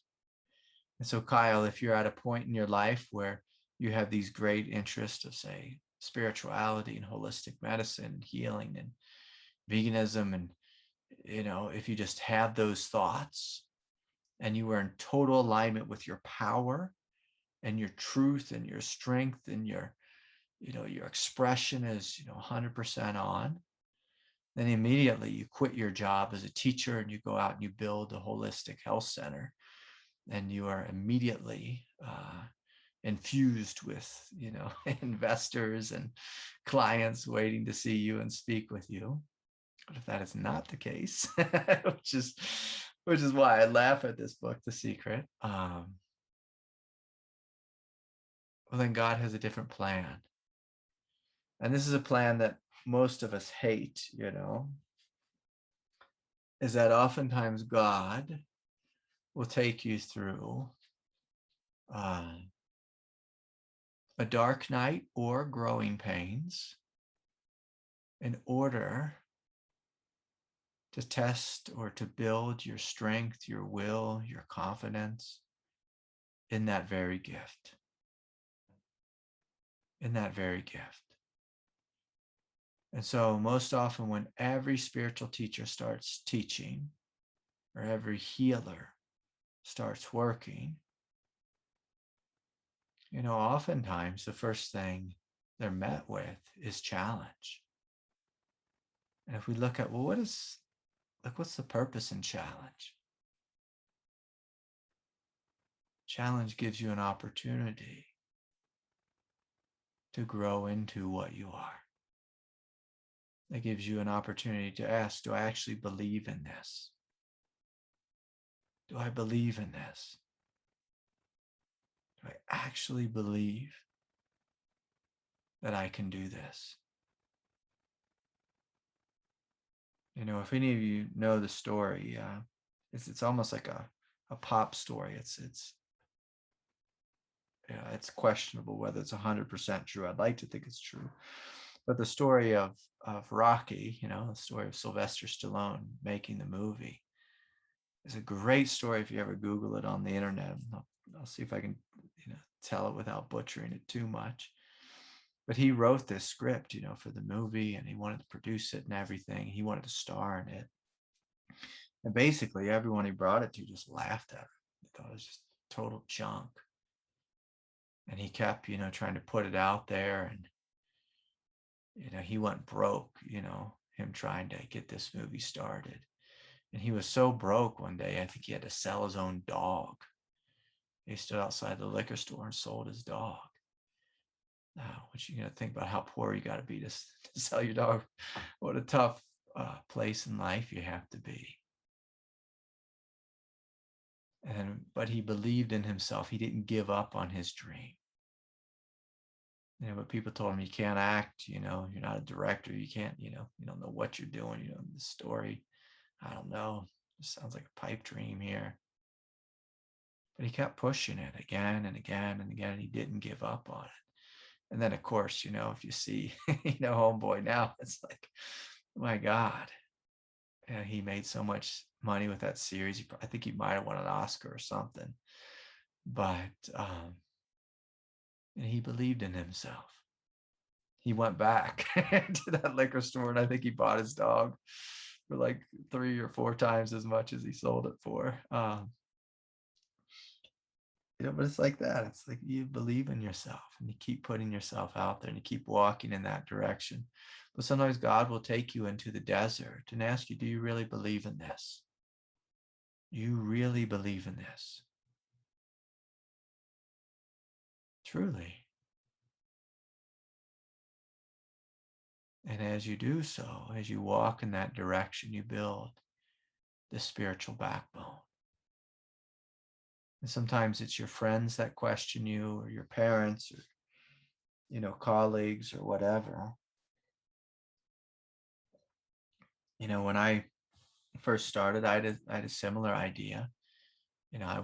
And so, Kyle, if you're at a point in your life where you have these great interests of, say, spirituality and holistic medicine and healing and veganism, and, if you just have those thoughts and you are in total alignment with your power and your truth and your strength and your expression is, 100% on, then immediately you quit your job as a teacher and you go out and you build a holistic health center, and you are immediately infused with, investors and clients waiting to see you and speak with you. But if that is not the case, which is why I laugh at this book, The Secret, well, then God has a different plan. And this is a plan that most of us hate, is that oftentimes God will take you through a dark night or growing pains in order to test or to build your strength, your will, your confidence in that very gift. In that very gift. And so most often when every spiritual teacher starts teaching, or every healer starts working, oftentimes the first thing they're met with is challenge. And if we look at, well, what's the purpose in challenge? Challenge gives you an opportunity to grow into what you are. It gives you an opportunity to ask, do I actually believe in this? Do I believe in this? Do I actually believe that I can do this? If any of you know the story, it's almost like a pop story. It's questionable whether it's 100% true. I'd like to think it's true. But the story of Rocky, the story of Sylvester Stallone making the movie, is a great story if you ever Google it on the internet. I'll see if I can, tell it without butchering it too much. But he wrote this script, for the movie, and he wanted to produce it and everything. He wanted to star in it. And basically everyone he brought it to just laughed at him. They thought it was just total junk. And he kept, trying to put it out there, and, he went broke, him trying to get this movie started. And he was so broke one day, I think he had to sell his own dog. He stood outside the liquor store and sold his dog. Now, what you think about how poor you got to be to sell your dog. What a tough place in life you have to be. But he believed in himself. He didn't give up on his dream. But people told him, you can't act, you're not a director. You can't, you don't know what you're doing. The story, I don't know. It sounds like a pipe dream here. But he kept pushing it again and again and again. And he didn't give up on it. And then, of course, if you see, Homeboy now, it's like, my God, he made so much money with that series. I think he might have won an Oscar or something. But and he believed in himself. He went back to that liquor store, and I think he bought his dog for like 3 or 4 times as much as he sold it for. But it's like that. It's like you believe in yourself and you keep putting yourself out there and you keep walking in that direction. But sometimes God will take you into the desert and ask you, do you really believe in this? Do you really believe in this? Truly. And as you do so, as you walk in that direction, you build the spiritual backbone. And sometimes it's your friends that question you, or your parents, or colleagues, or whatever. when I first started, I had a similar idea. I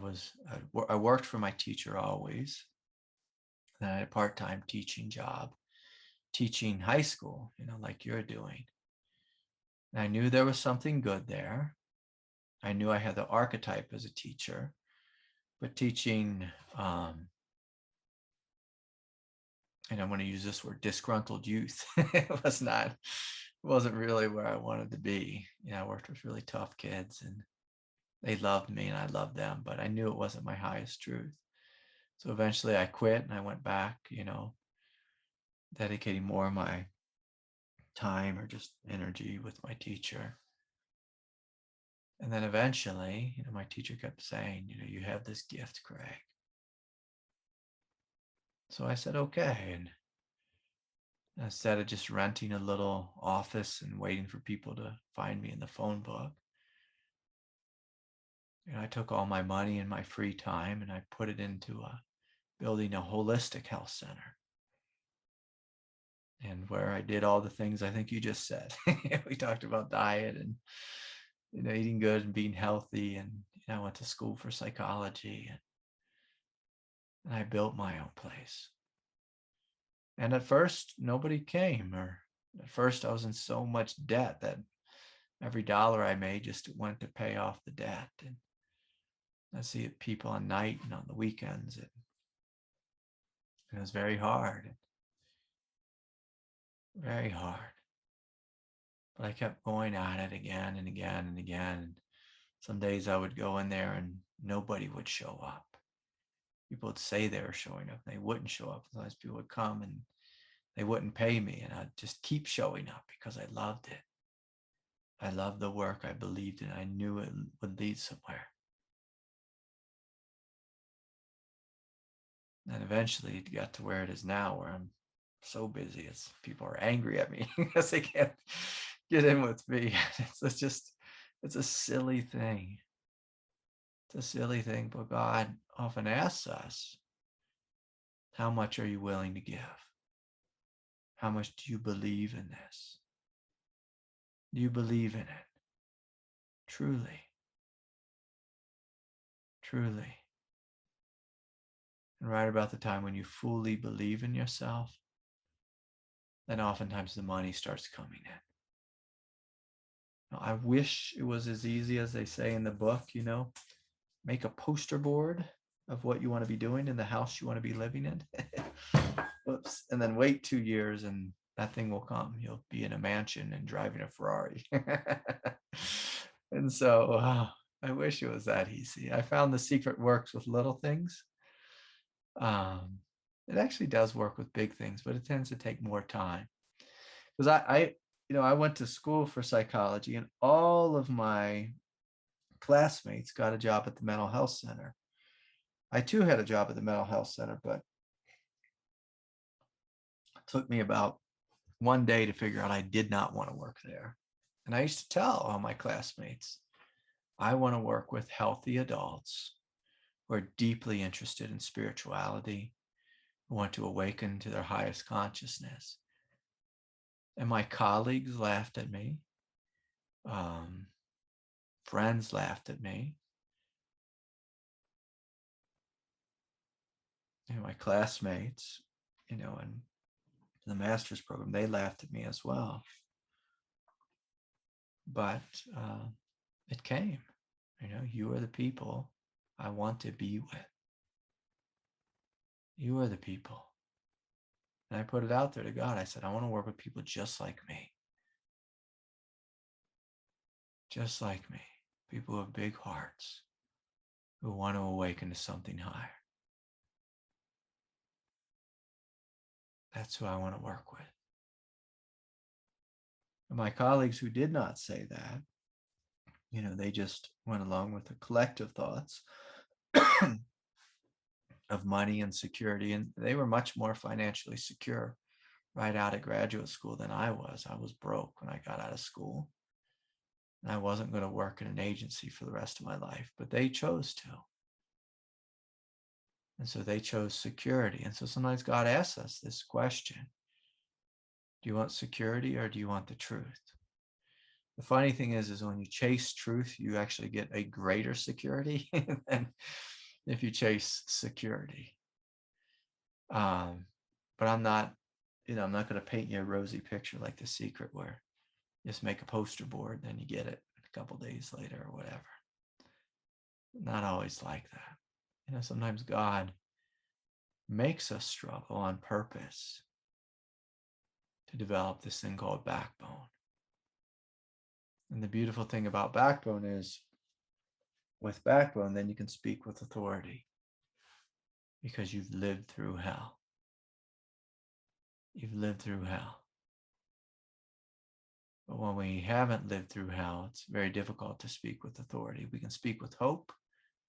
worked for my teacher always. Then I had a part-time teaching job, teaching high school, like you're doing. And I knew there was something good there. I knew I had the archetype as a teacher, but teaching, and I'm going to use this word, disgruntled youth. It wasn't really where I wanted to be. I worked with really tough kids and they loved me and I loved them, but I knew it wasn't my highest truth. So eventually I quit and I went back, dedicating more of my time or just energy with my teacher. And then eventually, my teacher kept saying, you have this gift, Craig. So I said, okay. And instead of just renting a little office and waiting for people to find me in the phone book, I took all my money and my free time and I put it into building a holistic health center. And where I did all the things I think you just said. We talked about diet and, eating good and being healthy. And I went to school for psychology and I built my own place. And at first, nobody came, or at first I was in so much debt that every dollar I made just went to pay off the debt. And I see people on night and on the weekends. It was very hard, very hard. But I kept going at it again and again and again. And some days I would go in there and nobody would show up. People would say they were showing up. They wouldn't show up. Sometimes people would come and they wouldn't pay me. And I'd just keep showing up because I loved it. I loved the work. I believed in it. I knew it would lead somewhere. And eventually it got to where it is now, where I'm so busy. People are angry at me because they can't get in with me. It's a silly thing. It's a silly thing, but God often asks us, how much are you willing to give? How much do you believe in this? Do you believe in it? Truly. Truly. And right about the time when you fully believe in yourself, then oftentimes the money starts coming in. Now, I wish it was as easy as they say in the book, make a poster board of what you want to be doing in the house you want to be living in. Whoops. And then wait 2 years and that thing will come. You'll be in a mansion and driving a Ferrari. And so I wish it was that easy. I found the secret works with little things. It actually does work with big things, but it tends to take more time. Because I went to school for psychology and all of my classmates got a job at the mental health center. I too had a job at the mental health center, but it took me about one day to figure out I did not want to work there. And I used to tell all my classmates, I want to work with healthy adults who are deeply interested in spirituality, who want to awaken to their highest consciousness. And my colleagues laughed at me. Friends laughed at me. My classmates, in the master's program, they laughed at me as well. But it came. You are the people I want to be with. You are the people. And I put it out there to God. I said, I want to work with people just like me. Just like me. People who have big hearts, who want to awaken to something higher. That's who I want to work with. And my colleagues who did not say that, they just went along with the collective thoughts of money and security. And they were much more financially secure right out of graduate school than I was. I was broke when I got out of school. And I wasn't going to work in an agency for the rest of my life, but they chose to. And so they chose security. And so sometimes God asks us this question: do you want security or do you want the truth? The funny thing is when you chase truth, you actually get a greater security than if you chase security. But I'm not, I'm not going to paint you a rosy picture like The Secret where you just make a poster board, then you get it a couple days later or whatever. Not always like that. Sometimes God makes us struggle on purpose to develop this thing called backbone. And the beautiful thing about backbone is with backbone, then you can speak with authority because you've lived through hell. You've lived through hell. But when we haven't lived through hell, it's very difficult to speak with authority. We can speak with hope,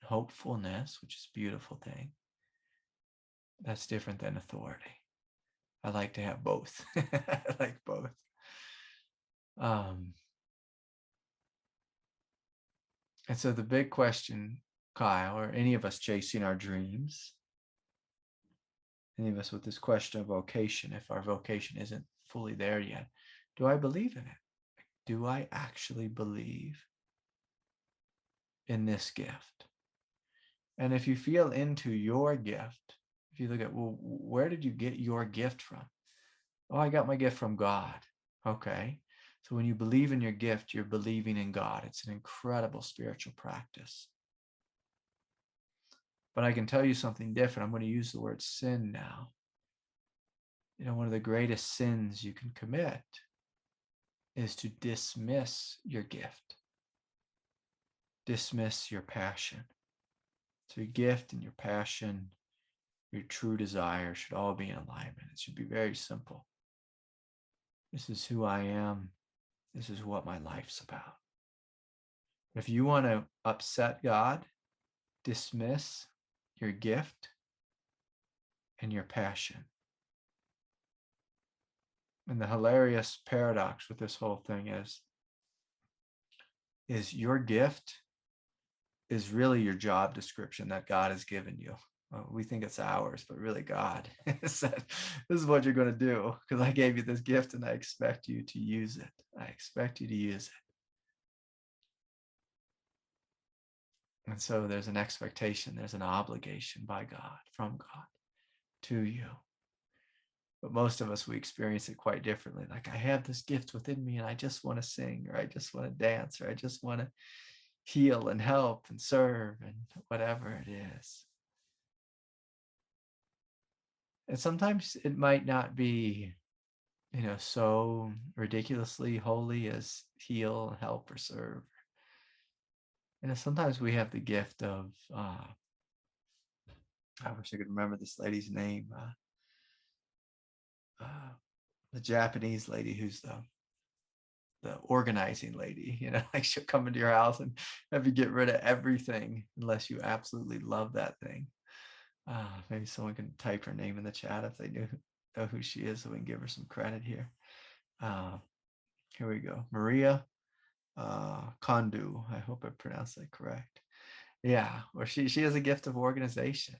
hopefulness, which is a beautiful thing. That's different than authority. I like to have both. I like both. And so the big question, Kyle, or any of us chasing our dreams, any of us with this question of vocation, if our vocation isn't fully there yet, do I believe in it? Do I actually believe in this gift? And if you feel into your gift, if you look at, well, where did you get your gift from? Oh, I got my gift from God. Okay. So when you believe in your gift, you're believing in God. It's an incredible spiritual practice. But I can tell you something different. I'm going to use the word sin now. One of the greatest sins you can commit is to dismiss your gift, dismiss your passion. So your gift and your passion, your true desire should all be in alignment. It should be very simple. This is who I am. This is what my life's about. If you want to upset God, dismiss your gift and your passion. And the hilarious paradox with this whole thing is your gift is really your job description that God has given you. We think it's ours, but really God said, this is what you're going to do because I gave you this gift and I expect you to use it. I expect you to use it. And so there's an expectation, there's an obligation by God, from God to you. But most of us, we experience it quite differently. Like, I have this gift within me and I just want to sing, or I just want to dance, or I just want to heal and help and serve and whatever it is. And sometimes it might not be, so ridiculously holy as heal, help, or serve. Sometimes we have the gift of, I wish I could remember this lady's name, the Japanese lady who's the organizing lady, like she'll come into your house and have you get rid of everything unless you absolutely love that thing. Maybe someone can type her name in the chat if they know who she is, so we can give her some credit here. Here we go. Maria Kondu. I hope I pronounced that correct. Yeah, or she has a gift of organization.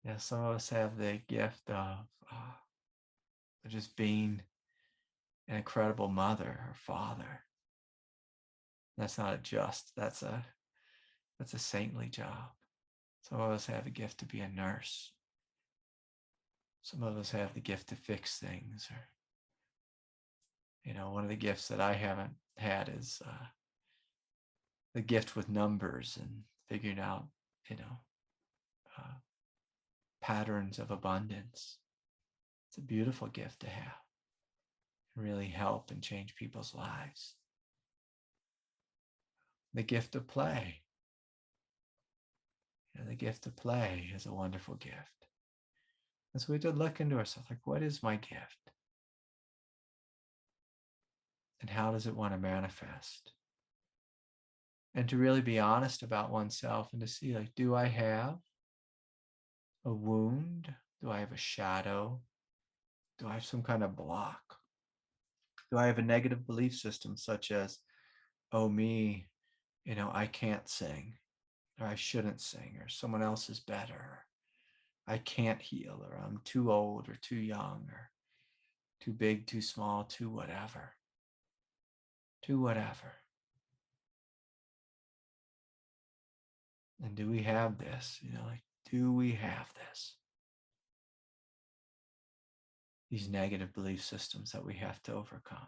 Yeah, some of us have the gift of just being an incredible mother or father. That's not a just, that's a saintly job. Some of us have a gift to be a nurse. Some of us have the gift to fix things. Or, one of the gifts that I haven't had is the gift with numbers and figuring out, patterns of abundance. It's a beautiful gift to have. Really help and change people's lives. The gift of play. The gift of play is a wonderful gift. And so we have to look into ourselves, like, what is my gift? And how does it want to manifest? And to really be honest about oneself and to see, like, do I have a wound? Do I have a shadow? Do I have some kind of block? Do I have a negative belief system such as, oh, me, I can't sing, or I shouldn't sing, or someone else is better. I can't heal, or I'm too old or too young, or too big, too small, too whatever. to whatever. And do we have this? Do we have this? These negative belief systems that we have to overcome.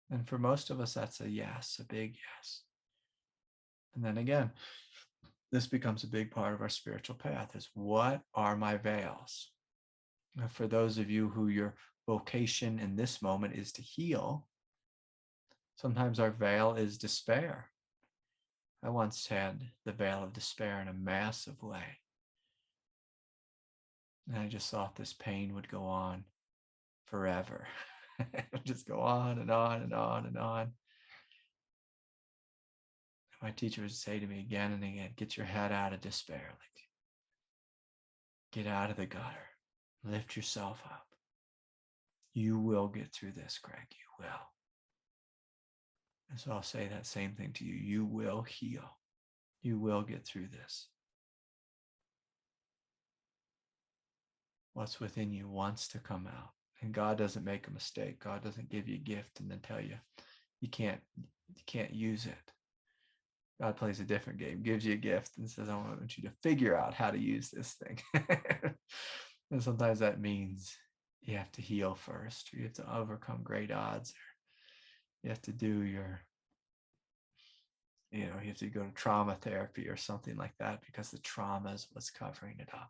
And for most of us, that's a yes, a big yes. And then again, this becomes a big part of our spiritual path is what are my veils? Now, for those of you who your vocation in this moment is to heal, sometimes our veil is despair. I once had the veil of despair in a massive way. And I just thought this pain would go on forever. It would just go on and on and on and on. My teacher would say to me again and again, get your head out of despair. Like, get out of the gutter. Lift yourself up. You will get through this, Craig. You will. And so I'll say that same thing to you. You will heal. You will get through this. What's within you wants to come out. And God doesn't make a mistake. God doesn't give you a gift and then tell you you can't use it. God plays a different game, gives you a gift and says, I want you to figure out how to use this thing. And sometimes that means you have to heal first, or you have to overcome great odds, or you have to do you have to go to trauma therapy or something like that because the trauma is what's covering it up.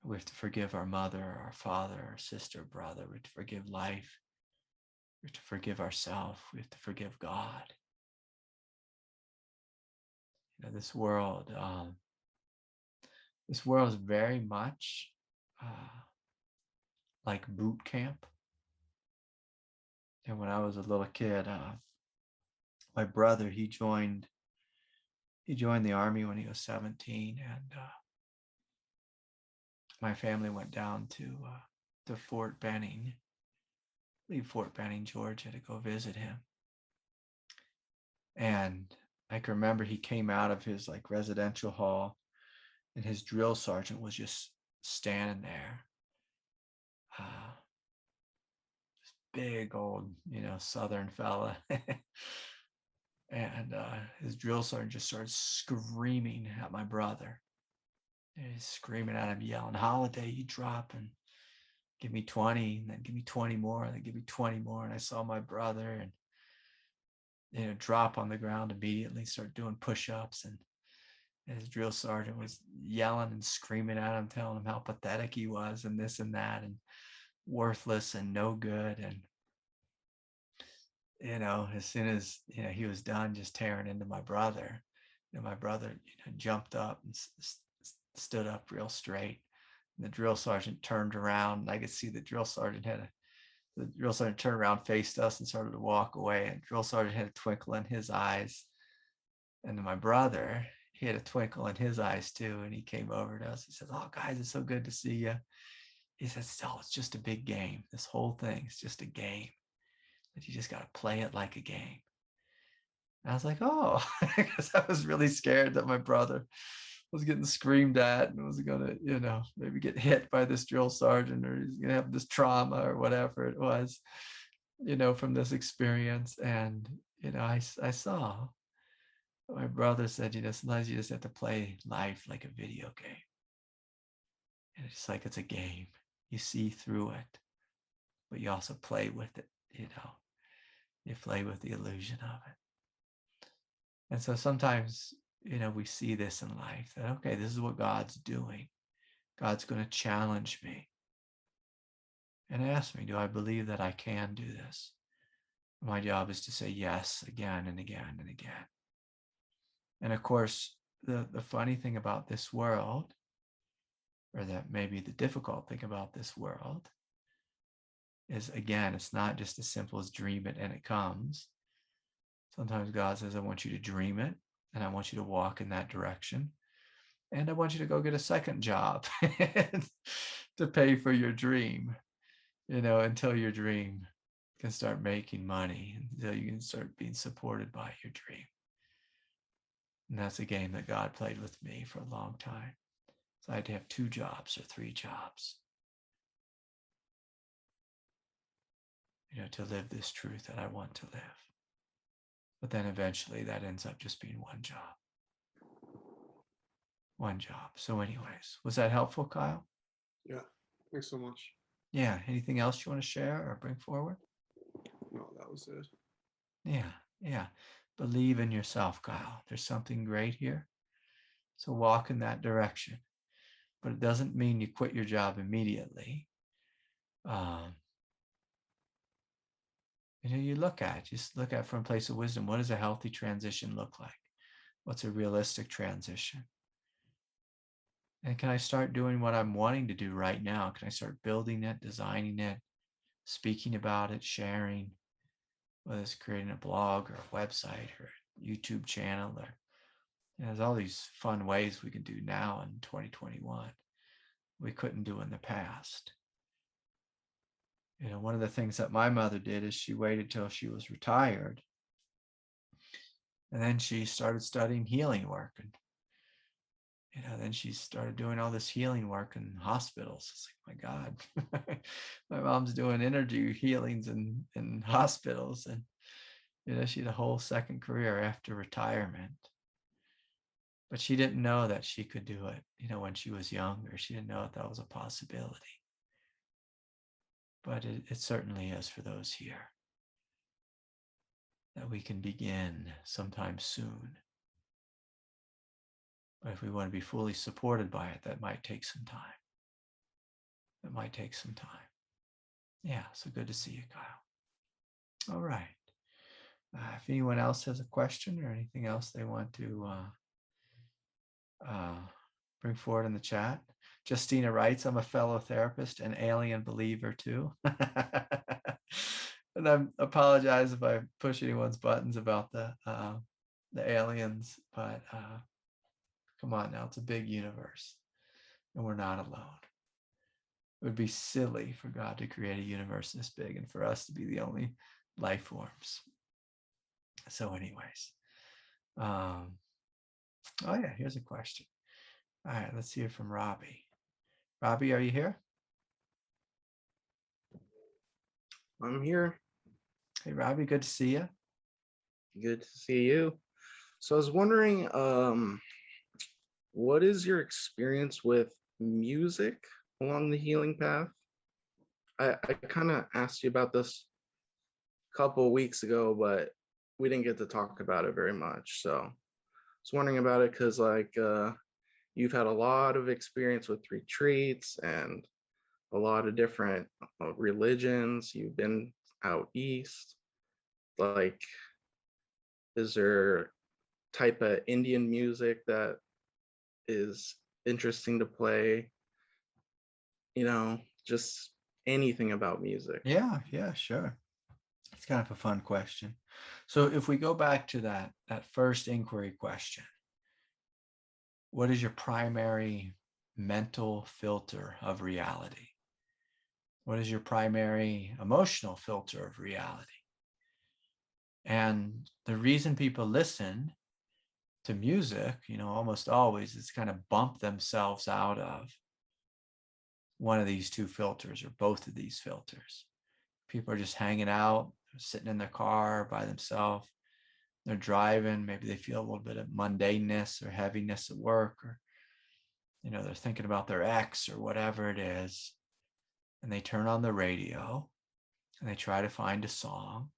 We have to forgive our mother, our father, our sister, brother. We have to forgive life. We have to forgive ourselves. We have to forgive God. This world is very much like boot camp. And when I was a little kid, my brother, he joined the army when he was 17, and my family went down to Fort Benning, Fort Benning, Georgia, to go visit him. And I can remember he came out of his residential hall, and his drill sergeant was just standing there. This big old, Southern fella. And his drill sergeant just started screaming at my brother. And he's screaming at him, yelling, Holliday, you drop and give me 20, and then give me 20 more, and then give me 20 more. And I saw my brother and drop on the ground immediately, start doing push-ups, and his drill sergeant was yelling and screaming at him, telling him how pathetic he was and this and that and worthless and no good. And as soon as he was done just tearing into my brother, my brother jumped up and stood up real straight. And the drill sergeant turned around, and I could see the drill sergeant turned around, faced us, and started to walk away. And drill sergeant had a twinkle in his eyes. And then my brother, he had a twinkle in his eyes too. And he came over to us. He said, "Oh, guys, it's so good to see you." He said, "Oh, it's just a big game. This whole thing is just a game. But you just got to play it like a game." And I was like, oh, because I was really scared that my brother was getting screamed at and was going to, maybe get hit by this drill sergeant, or he's going to have this trauma or whatever it was, from this experience. And, I saw my brother said, sometimes you just have to play life like a video game. And it's like it's a game. You see through it, but you also play with it, You play with the illusion of it. And so sometimes, we see this in life that, okay, this is what God's doing. God's going to challenge me and ask me, do I believe that I can do this? My job is to say yes again and again and again. And of course, the funny thing about this world, or that maybe the difficult thing about this world, is, again, it's not just as simple as dream it and it comes. Sometimes God says, I want you to dream it, and I want you to walk in that direction. And I want you to go get a second job to pay for your dream, until your dream can start making money, until you can start being supported by your dream. And that's a game that God played with me for a long time. So I had to have 2 jobs or 3 jobs. to live this truth that I want to live. But then eventually that ends up just being one job. One job. So anyways, was that helpful, Kyle? Yeah. Thanks so much. Yeah. Anything else you want to share or bring forward? No, that was it. Yeah. Yeah. Believe in yourself, Kyle. There's something great here. So walk in that direction. But it doesn't mean you quit your job immediately. You just look at from a place of wisdom. What does a healthy transition look like? What's a realistic transition? And can I start doing what I'm wanting to do right now? Can I start building it, designing it, speaking about it, sharing, whether it's creating a blog or a website or a YouTube channel, or there's all these fun ways we can do now in 2021 we couldn't do in the past. One of the things that my mother did is she waited till she was retired, and then she started studying healing work, and then she started doing all this healing work in hospitals. It's like, my God, my mom's doing energy healings in hospitals, and she had a whole second career after retirement. But she didn't know that she could do it, when she was younger. She didn't know that was a possibility. But it certainly is for those here, that we can begin sometime soon. But if we want to be fully supported by it, that might take some time. Yeah, so good to see you, Kyle. All right. If anyone else has a question or anything else they want to bring forward in the chat. Justina writes, I'm a fellow therapist and alien believer too. And I apologize if I push anyone's buttons about the aliens, but come on now, it's a big universe and we're not alone. It would be silly for God to create a universe this big and for us to be the only life forms. So anyways, oh yeah, here's a question. All right, let's hear from Robbie. Robbie, are you here? I'm here. Hey, Robbie, good to see you. Good to see you. So I was wondering, what is your experience with music along the healing path? I kind of asked you about this a couple of weeks ago, but we didn't get to talk about it very much. So I was wondering about it because you've had a lot of experience with retreats and a lot of different religions. You've been out east. Is there type of Indian music that is interesting to play? Just anything about music. Yeah, sure. It's kind of a fun question. So if we go back to that first inquiry question, what is your primary mental filter of reality? What is your primary emotional filter of reality? And the reason people listen to music, almost always is kind of bump themselves out of one of these two filters or both of these filters. People are just hanging out, sitting in their car by themselves. They're driving. Maybe they feel a little bit of mundaneness or heaviness at work, or, they're thinking about their ex or whatever it is. And they turn on the radio and they try to find a song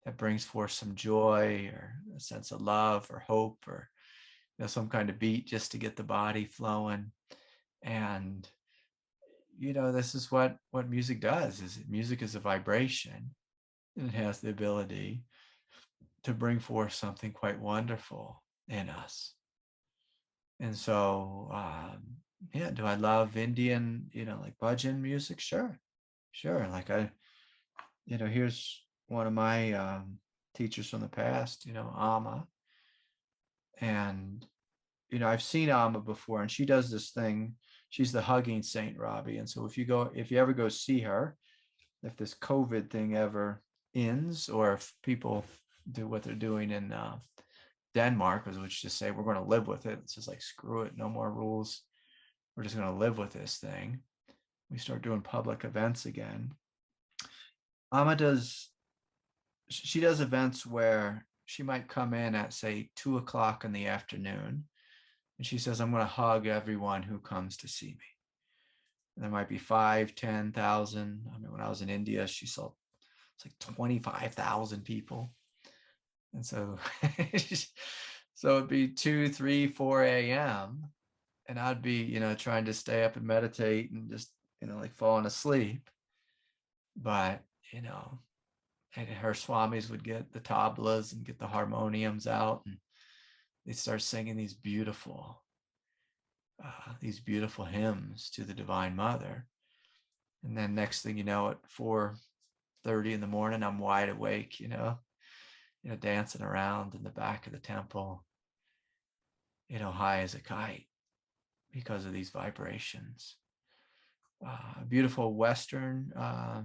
that brings forth some joy or a sense of love or hope or some kind of beat just to get the body flowing. And this is what music does. Music is a vibration, and it has the ability to bring forth something quite wonderful in us. And so do I love Indian like bhajan music? Sure. Like here's one of my teachers from the past, Amma. And I've seen Amma before, and she does this thing. She's the hugging saint, Robbie. And so if you ever go see her, if this COVID thing ever ends, or if people do what they're doing in Denmark, which just say we're going to live with it. It's just like, screw it, no more rules. We're just going to live with this thing. We start doing public events again. Amma she does events where she might come in at, say, 2 o'clock in the afternoon. And she says, I'm going to hug everyone who comes to see me. And there might be 5, 10,000. I mean, when I was in India, she saw it's like 25,000 people. And so, so it'd be 2, 3, 4 a.m. And I'd be, trying to stay up and meditate and just, like falling asleep. But, and her swamis would get the tablas and get the harmoniums out, and they'd start singing these beautiful hymns to the Divine Mother. And then next thing you know, at 4:30 in the morning, I'm wide awake, dancing around in the back of the temple, high as a kite because of these vibrations. A beautiful Western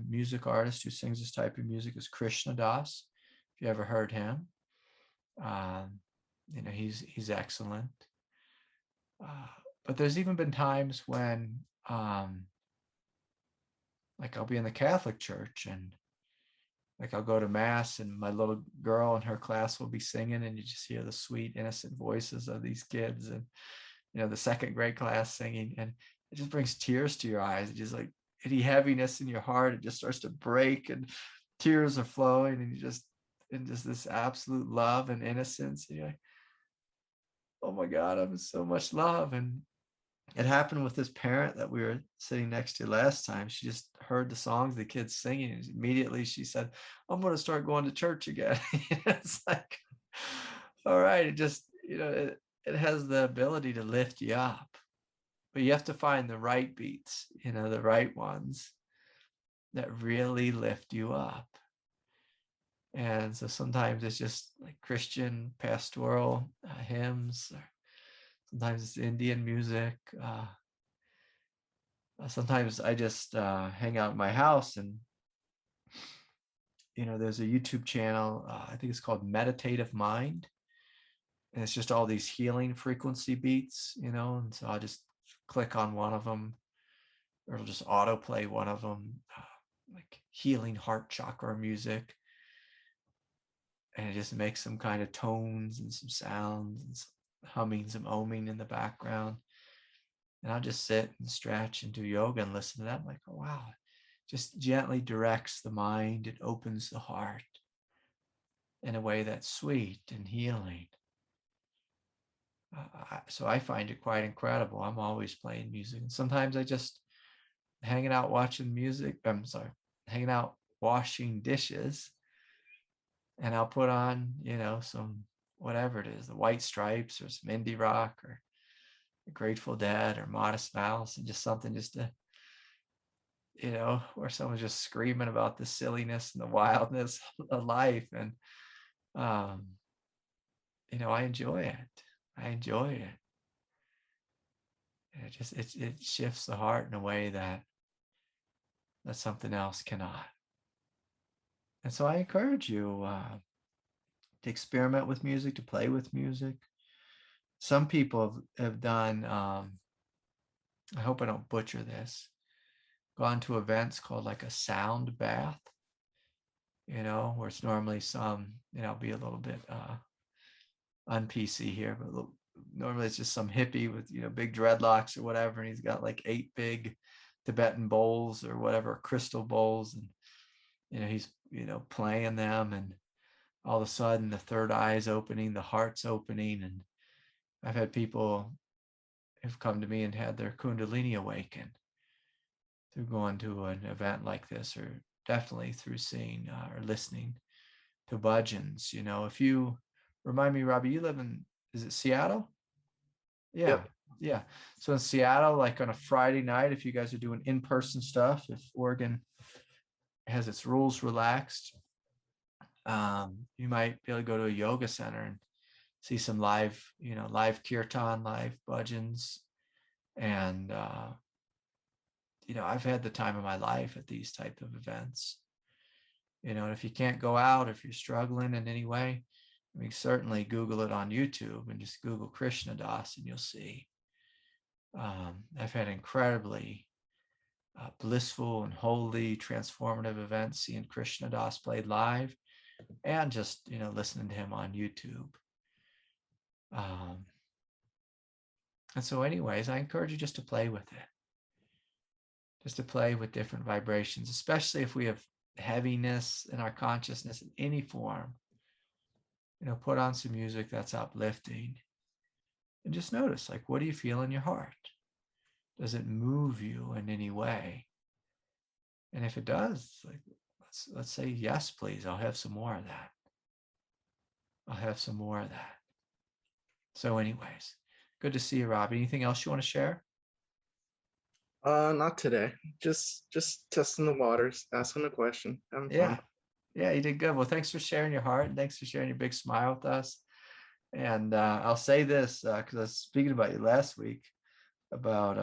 music artist who sings this type of music is Krishna Das. If you ever heard him, he's excellent. But there's even been times when, like, I'll be in the Catholic Church and like I'll go to mass and my little girl in her class will be singing, and you just hear the sweet, innocent voices of these kids, and the second grade class singing, and it just brings tears to your eyes. It just like any heaviness in your heart, it just starts to break and tears are flowing, and you just in just this absolute love and innocence. And you're like, oh my God, I'm in so much love. And it happened with this parent that we were sitting next to last time. She just heard the songs the kids singing, and immediately she said, I'm going to start going to church again. It's like, all right, it just, it has the ability to lift you up, but you have to find the right beats, the right ones that really lift you up. And so sometimes it's just like Christian pastoral hymns, or sometimes it's Indian music. Sometimes I just hang out in my house, and there's a YouTube channel. I think it's called Meditative Mind, and it's just all these healing frequency beats, and so I just click on one of them, or it'll just autoplay one of them, like healing heart chakra music, and it just makes some kind of tones and some sounds and some humming, some oming in the background. And I'll just sit and stretch and do yoga and listen to that. I'm like, oh, wow. Just gently directs the mind. It opens the heart in a way that's sweet and healing. So I find it quite incredible. I'm always playing music. And sometimes I just hanging out watching music. Hanging out washing dishes. And I'll put on, some whatever it is, the White Stripes or some indie rock or Grateful Dead or Modest Mouse, and just something just to, where someone's just screaming about the silliness and the wildness of life. And, I enjoy it. I enjoy it. And it shifts the heart in a way that something else cannot. And so I encourage you to experiment with music, to play with music. Some people have done, I hope I don't butcher this, gone to events called like a sound bath, where it's normally some, I'll be a little bit un-PC here, but normally it's just some hippie with, big dreadlocks or whatever, and he's got like 8 big Tibetan bowls or whatever, crystal bowls, and, he's, playing them, and all of a sudden the third eye is opening, the heart's opening. And I've had people who've come to me and had their kundalini awaken through going to an event like this, or definitely through seeing or listening to bhajans. If you remind me, Robbie, you live in, is it Seattle? Yeah. Yep. Yeah. So in Seattle, like on a Friday night, if you guys are doing in-person stuff, if Oregon has its rules relaxed, you might be able to go to a yoga center and see some live kirtan, live bhajans. And, I've had the time of my life at these type of events, and if you can't go out, if you're struggling in any way, I mean, certainly Google it on YouTube and just Google Krishna Das, and you'll see. I've had incredibly blissful and holy, transformative events, seeing Krishna Das played live, and just, listening to him on YouTube. And so anyways, I encourage you just to play with it. Just to play with different vibrations, especially if we have heaviness in our consciousness in any form. Put on some music that's uplifting and just notice, like, what do you feel in your heart? Does it move you in any way? And if it does, like, let's say, yes, please, I'll have some more of that. I'll have some more of that. So anyways, good to see you, Robbie. Anything else you want to share? Not today. Just testing the waters, asking a question, having fun. Yeah, you did good. Well, thanks for sharing your heart, and thanks for sharing your big smile with us. And I'll say this, because I was speaking about you last week, about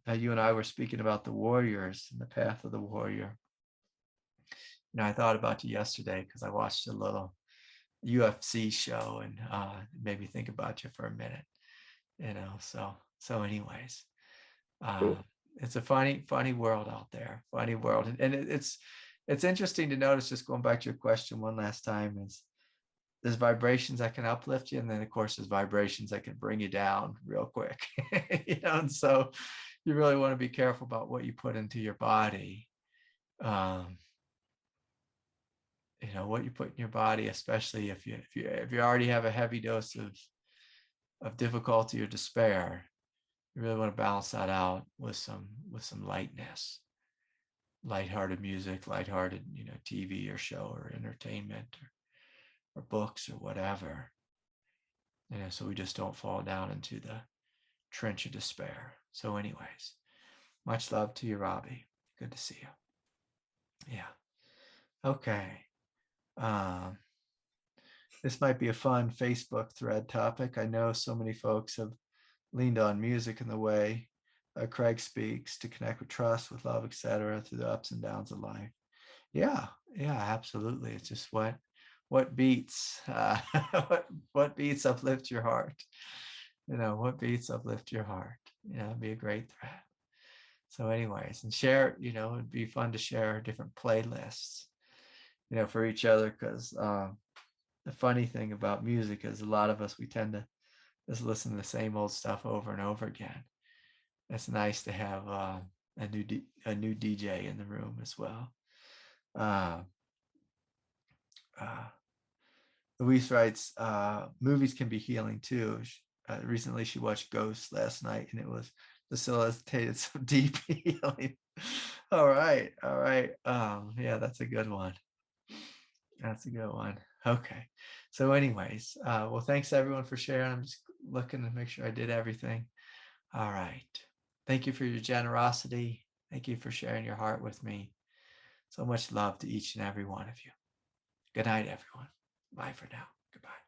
how you and I were speaking about the warriors and the path of the warrior. I thought about you yesterday because I watched a little UFC show, and it made me think about you for a minute. So anyways, Cool. It's a funny world out there, funny world. And it's interesting to notice, just going back to your question one last time, is there's vibrations that can uplift you. And then of course there's vibrations that can bring you down real quick, and so you really want to be careful about what you put into your body. What you put in your body, especially if you already have a heavy dose of difficulty or despair. You really want to balance that out with some lightness, lighthearted music, lighthearted, TV or show or entertainment or books or whatever. So we just don't fall down into the trench of despair. So anyways, much love to you, Robbie. Good to see you. Yeah. Okay. This might be a fun Facebook thread topic. I know so many folks have leaned on music in the way Craig speaks to connect with trust, with love, etc., through the ups and downs of life. Yeah, absolutely. It's just what beats, what beats uplift your heart. What beats uplift your heart. It'd be a great thread. So anyways, and share, it'd be fun to share different playlists, for each other, because the funny thing about music is a lot of us, we tend to just listen to the same old stuff over and over again. It's nice to have a new DJ in the room as well. Louise writes, movies can be healing too. Recently she watched Ghost last night, and it was facilitated some deep healing. All right. Yeah, that's a good one. Okay. So anyways, well, thanks everyone for sharing. I'm just looking to make sure I did everything. All right. Thank you for your generosity. Thank you for sharing your heart with me. So much love to each and every one of you. Good night, everyone. Bye for now. Goodbye.